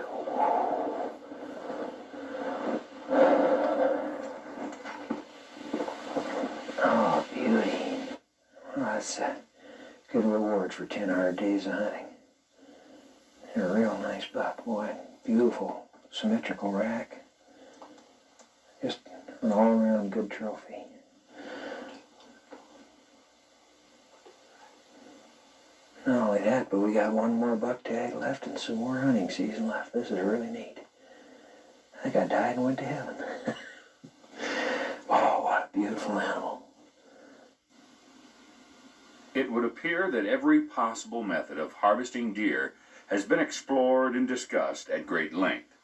Speaker 2: Oh, beauty. Well, that's a good reward for 10 hard days of hunting. A real nice buck, boy. Beautiful, symmetrical rack. Just an all-around good trophy. Not only that, but we got one more buck tag left and some more hunting season left. This is really neat. I think I died and went to heaven. Oh, what a beautiful animal.
Speaker 1: It would appear that every possible method of harvesting deer has been explored and discussed at great length.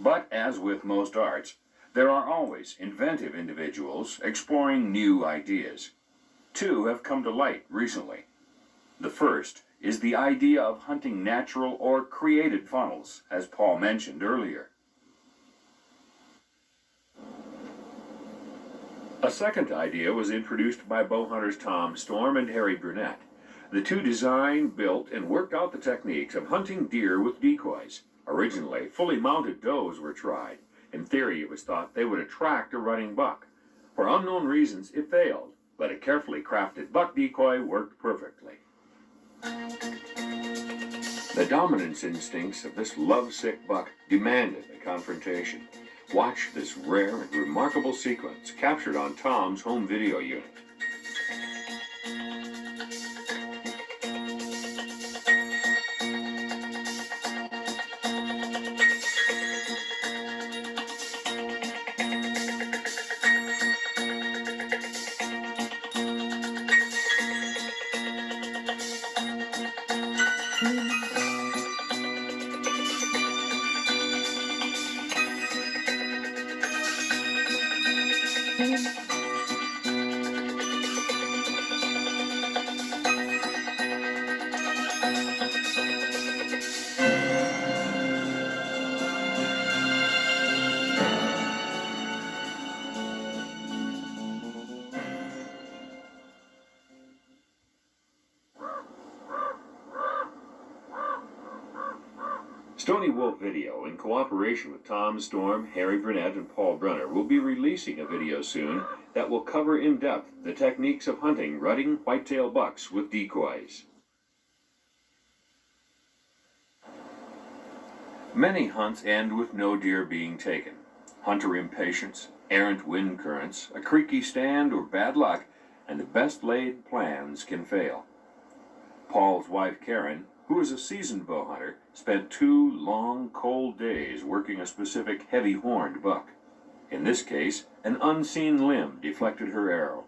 Speaker 1: But as with most arts, there are always inventive individuals exploring new ideas. Two have come to light recently. The first is the idea of hunting natural or created funnels, as Paul mentioned earlier. A second idea was introduced by bow hunters Tom Storm and Harry Burnett. The two designed, built, and worked out the techniques of hunting deer with decoys. Originally, fully mounted does were tried. In theory, it was thought they would attract a running buck. For unknown reasons, it failed, but a carefully crafted buck decoy worked perfectly. The dominance instincts of this lovesick buck demanded a confrontation. Watch this rare and remarkable sequence captured on Tom's home video unit. Stony Wolf Video, in cooperation with Tom Storm, Harry Burnett, and Paul Brunner, will be releasing a video soon that will cover in depth the techniques of hunting rutting whitetail bucks with decoys. Many hunts end with no deer being taken. Hunter impatience, errant wind currents, a creaky stand, or bad luck, and the best laid plans can fail. Paul's wife Karen, who is a seasoned bow hunter, spent 2 long, cold days working a specific heavy-horned buck. In this case, an unseen limb deflected her arrow.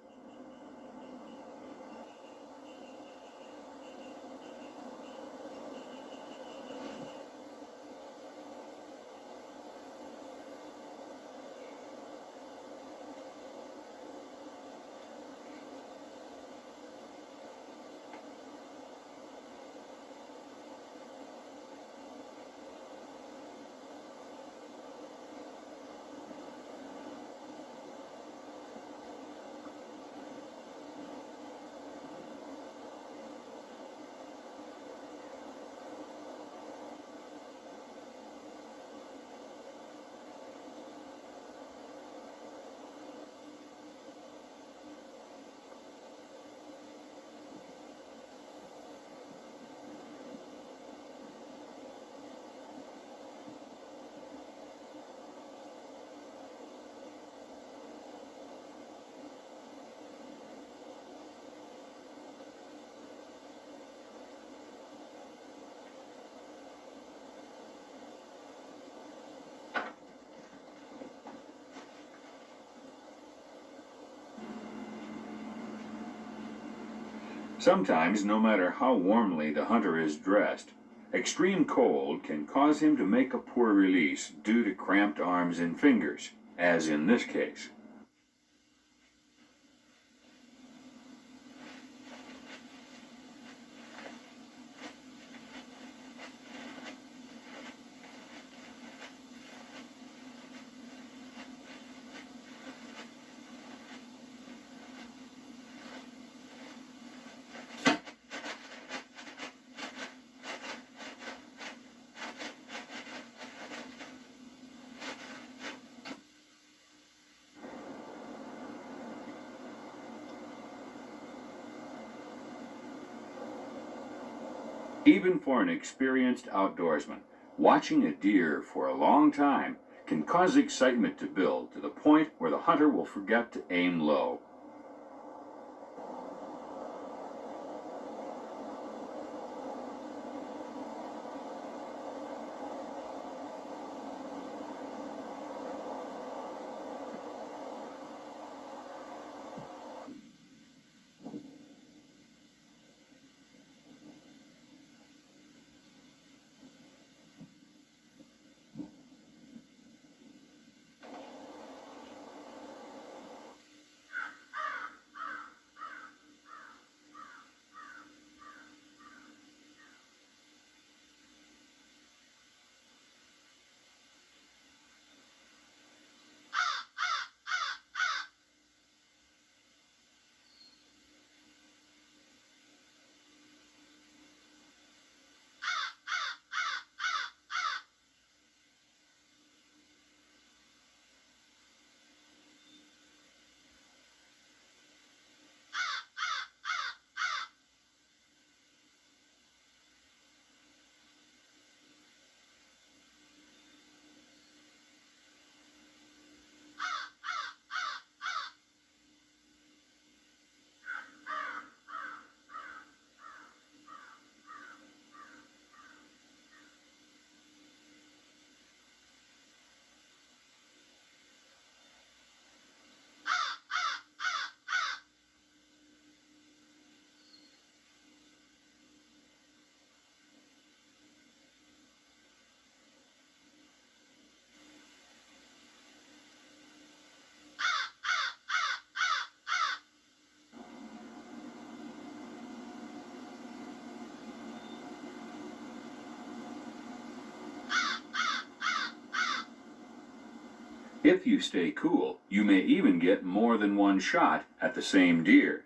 Speaker 1: Sometimes, no matter how warmly the hunter is dressed, extreme cold can cause him to make a poor release due to cramped arms and fingers, as in this case. Even for an experienced outdoorsman, watching a deer for a long time can cause excitement to build to the point where the hunter will forget to aim low. If you stay cool, you may even get more than one shot at the same deer.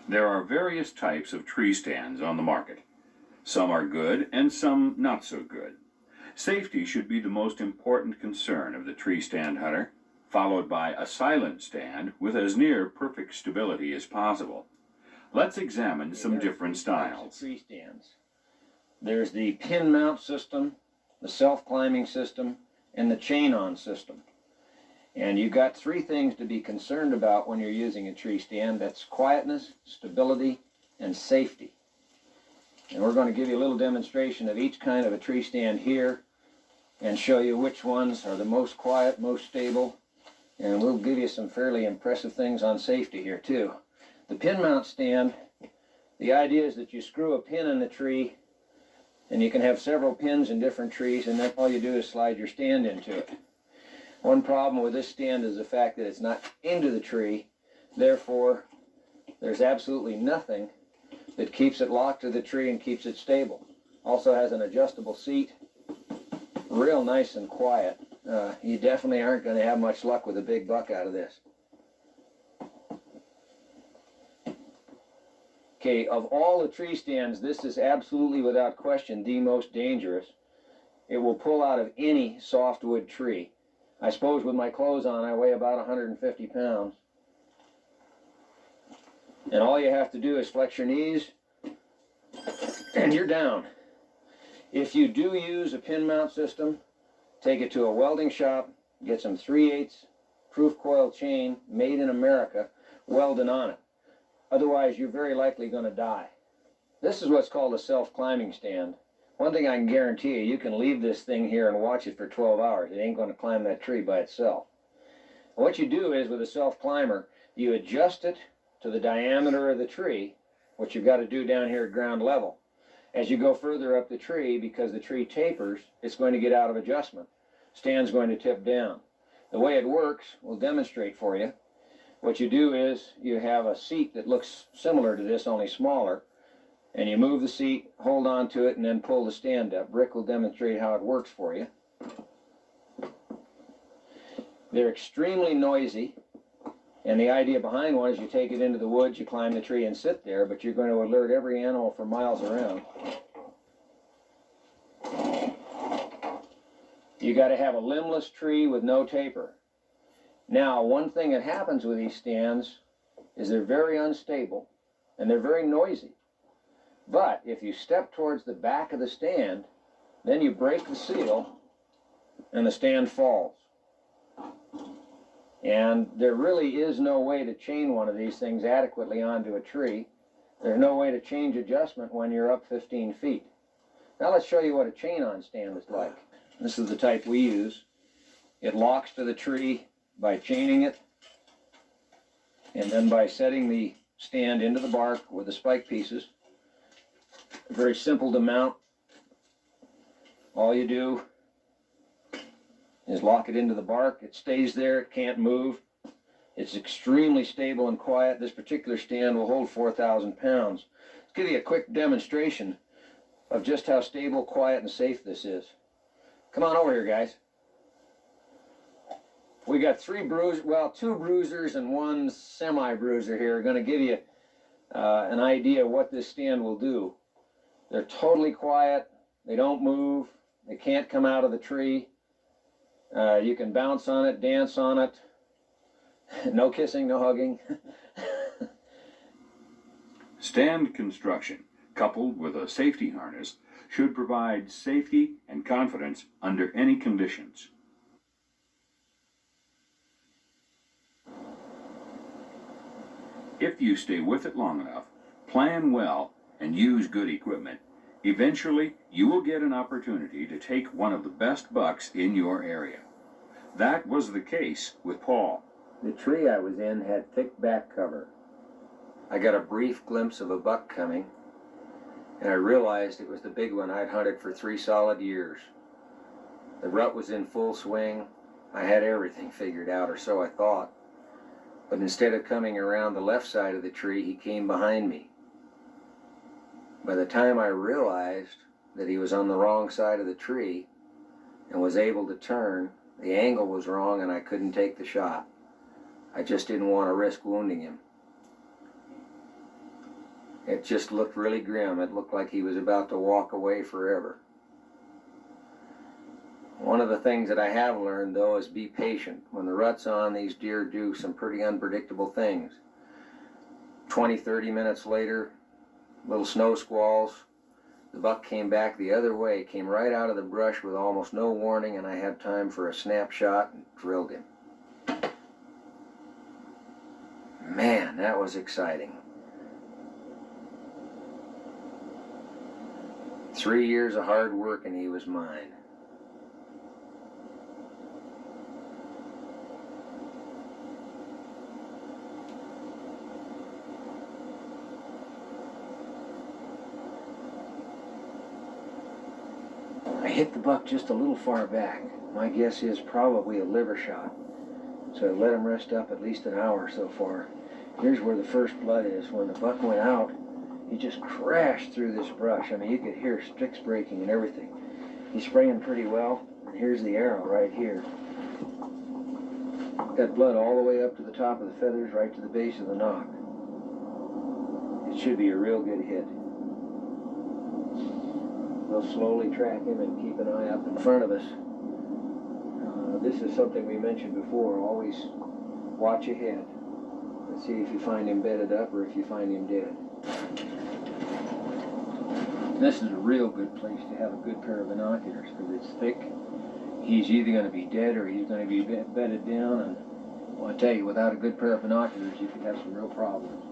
Speaker 1: There are various types of tree stands on the market. Some are good and some not so good. Safety should be the most important concern of the tree stand hunter, followed by a silent stand with as near perfect stability as possible. Let's examine some different styles.
Speaker 2: Tree stands. There's the pin mount system, the self-climbing system, and the chain-on system. And you've got three things to be concerned about when you're using a tree stand. That's quietness, stability, and safety. And we're going to give you a little demonstration of each kind of a tree stand here and show you which ones are the most quiet, most stable. And we'll give you some fairly impressive things on safety here too. The pin mount stand, the idea is that you screw a pin in the tree, and you can have several pins in different trees, and then all you do is slide your stand into it. One problem with this stand is the fact that it's not into the tree, therefore there's absolutely nothing that keeps it locked to the tree and keeps it stable. Also has an adjustable seat, real nice and quiet. You definitely aren't going to have much luck with a big buck out of this. Okay, of all the tree stands, this is absolutely without question the most dangerous. It will pull out of any softwood tree. I suppose with my clothes on, I weigh about 150 pounds. And all you have to do is flex your knees, and you're down. If you do use a pin mount system, take it to a welding shop, get some 3/8 proof coil chain made in America, welded on it. Otherwise, you're very likely going to die. This is what's called a self-climbing stand. One thing I can guarantee you, you can leave this thing here and watch it for 12 hours. It ain't going to climb that tree by itself. What you do is, with a self-climber, you adjust it to the diameter of the tree, which you've got to do down here at ground level. As you go further up the tree, because the tree tapers, it's going to get out of adjustment. Stand's going to tip down. The way it works, we'll demonstrate for you. What you do is, you have a seat that looks similar to this, only smaller, and you move the seat, hold on to it, and then pull the stand up. Rick will demonstrate how it works for you. They're extremely noisy, and the idea behind one is you take it into the woods, you climb the tree and sit there, but you're going to alert every animal for miles around. You got to have a limbless tree with no taper. Now, one thing that happens with these stands is they're very unstable, and they're very noisy. But if you step towards the back of the stand, then you break the seal, and the stand falls. And there really is no way to chain one of these things adequately onto a tree. There's no way to change adjustment when you're up 15 feet. Now let's show you what a chain-on stand is like. This is the type we use. It locks to the tree by chaining it, and then by setting the stand into the bark with the spike pieces. Very simple to mount. All you do is lock it into the bark. It stays there, it can't move. It's extremely stable and quiet. This particular stand will hold 4,000 pounds. Let's give you a quick demonstration of just how stable, quiet, and safe this is. Come on over here, guys. We got two bruisers and one semi-bruiser here. Going to give you an idea of what this stand will do. They're totally quiet. They don't move. They can't come out of the tree. You can bounce on it, dance on it. No kissing, no hugging.
Speaker 1: Stand construction, coupled with a safety harness, should provide safety and confidence under any conditions. If you stay with it long enough, plan well, and use good equipment, eventually you will get an opportunity to take one of the best bucks in your area. That was the case with Paul.
Speaker 2: The tree I was in had thick back cover. I got a brief glimpse of a buck coming, and I realized it was the big one I'd hunted for 3 solid years. The rut was in full swing. I had everything figured out, or so I thought. But instead of coming around the left side of the tree, he came behind me. By the time I realized that he was on the wrong side of the tree and was able to turn, the angle was wrong and I couldn't take the shot. I just didn't want to risk wounding him. It just looked really grim. It looked like he was about to walk away forever. One of the things that I have learned, though, is be patient. When the rut's on, these deer do some pretty unpredictable things. 20, 30 minutes later, little snow squalls. The buck came back the other way, came right out of the brush with almost no warning, and I had time for a snapshot and drilled him. Man, that was exciting. 3 years of hard work and he was mine. I hit the buck just a little far back. My guess is probably a liver shot. So I let him rest up at least an hour so far. Here's where the first blood is. When the buck went out, he just crashed through this brush. I mean, you could hear sticks breaking and everything. He's spraying pretty well. And here's the arrow right here. Got blood all the way up to the top of the feathers, right to the base of the nock. It should be a real good hit. We'll slowly track him and keep an eye up in front of us. This is something we mentioned before. Always watch ahead and see if you find him bedded up or if you find him dead. This is a real good place to have a good pair of binoculars because it's thick. He's either going to be dead or he's going to be bedded down. And well, I tell you, without a good pair of binoculars, you could have some real problems.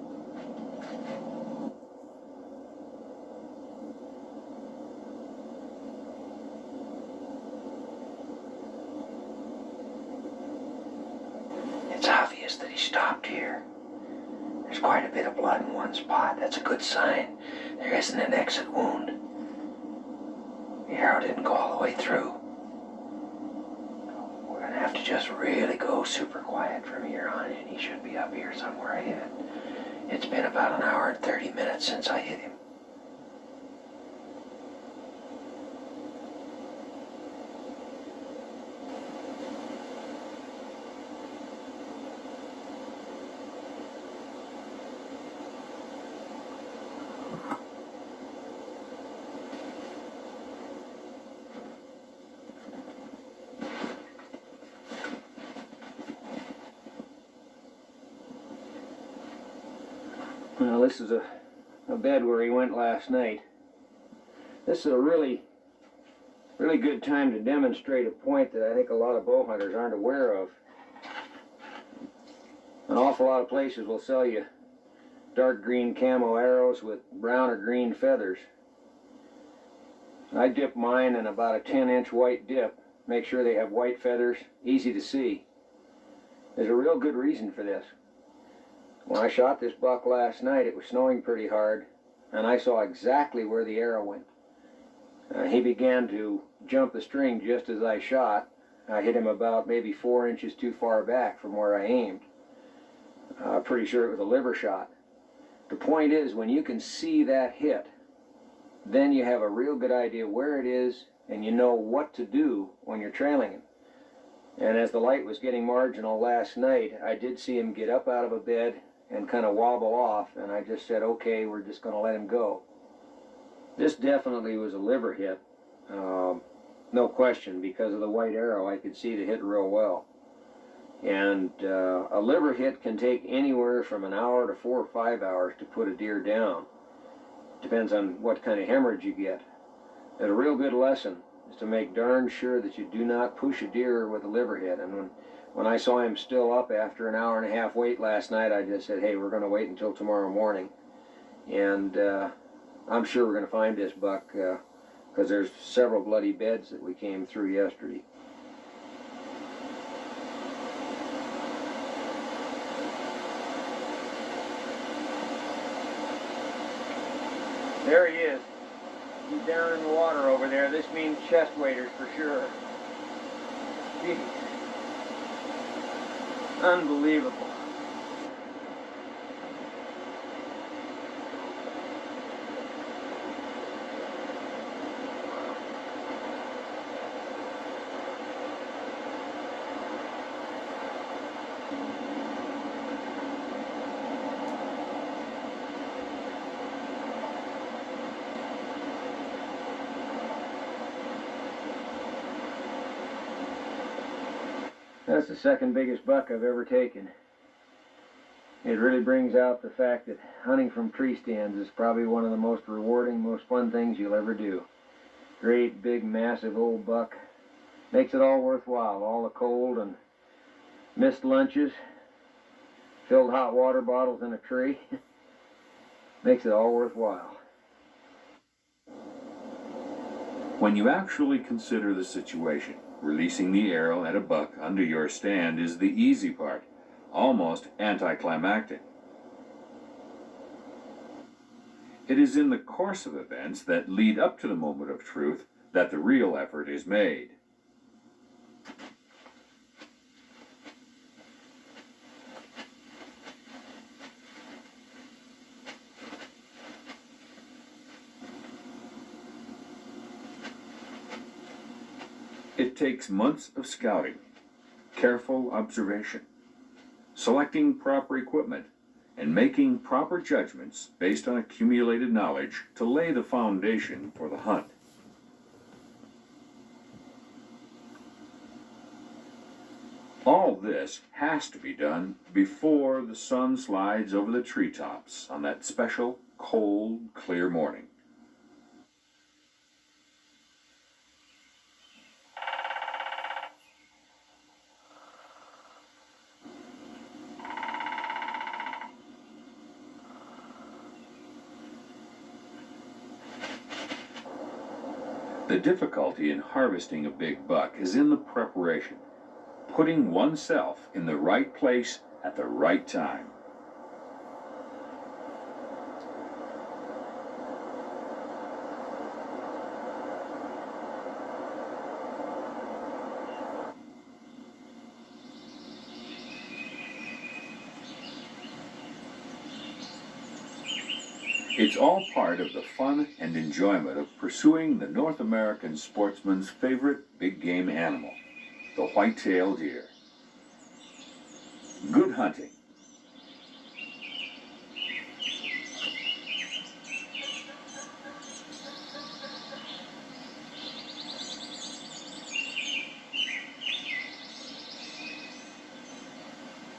Speaker 2: It's obvious that he stopped here. There's quite a bit of blood in one spot. That's a good sign. There isn't an exit wound. The arrow didn't go all the way through. We're going to have to just really go super quiet from here on in. He should be up here somewhere ahead. It's been about an hour and 30 minutes since I hit him. Well, this is a bed where he went last night. This is a really good time to demonstrate a point that I think a lot of bow hunters aren't aware of. An awful lot of places will sell you dark green camo arrows with brown or green feathers. I dip mine in about a 10-inch white dip. Make sure they have white feathers, easy to see. There's a real good reason for this. When I shot this buck last night, it was snowing pretty hard, and I saw exactly where the arrow went. He began to jump the string just as I shot. I hit him about maybe 4 inches too far back from where I aimed. Pretty sure it was a liver shot. The point is, when you can see that hit, then you have a real good idea where it is, and you know what to do when you're trailing him. And as the light was getting marginal last night, I did see him get up out of a bed and kind of wobble off, and I just said, okay, we're just going to let him go. This definitely was a liver hit, no question. Because of the white arrow, I could see the hit real well. And a liver hit can take anywhere from an hour to 4 or 5 hours to put a deer down. Depends on what kind of hemorrhage you get. And a real good lesson is to make darn sure that you do not push a deer with a liver hit. And when I saw him still up after an hour and a half wait last night, I just said, hey, we're going to wait until tomorrow morning. And I'm sure we're going to find this buck because there's several bloody beds that we came through yesterday. There he is. He's down in the water over there. This means chest waders for sure. Jeez. Unbelievable. That's the second biggest buck I've ever taken. It really brings out the fact that hunting from tree stands is probably one of the most rewarding, most fun things you'll ever do. Great, big, massive old buck. Makes it all worthwhile. All the cold and missed lunches, filled hot water bottles in a tree. Makes it all worthwhile.
Speaker 1: When you actually consider the situation, releasing the arrow at a buck under your stand is the easy part, almost anticlimactic. It is in the course of events that lead up to the moment of truth that the real effort is made. It takes months of scouting, careful observation, selecting proper equipment, and making proper judgments based on accumulated knowledge to lay the foundation for the hunt. All this has to be done before the sun slides over the treetops on that special, cold, clear morning. The difficulty in harvesting a big buck is in the preparation, putting oneself in the right place at the right time. It's all part of the fun and enjoyment of pursuing the North American sportsman's favorite big game animal, the white-tailed deer. Good hunting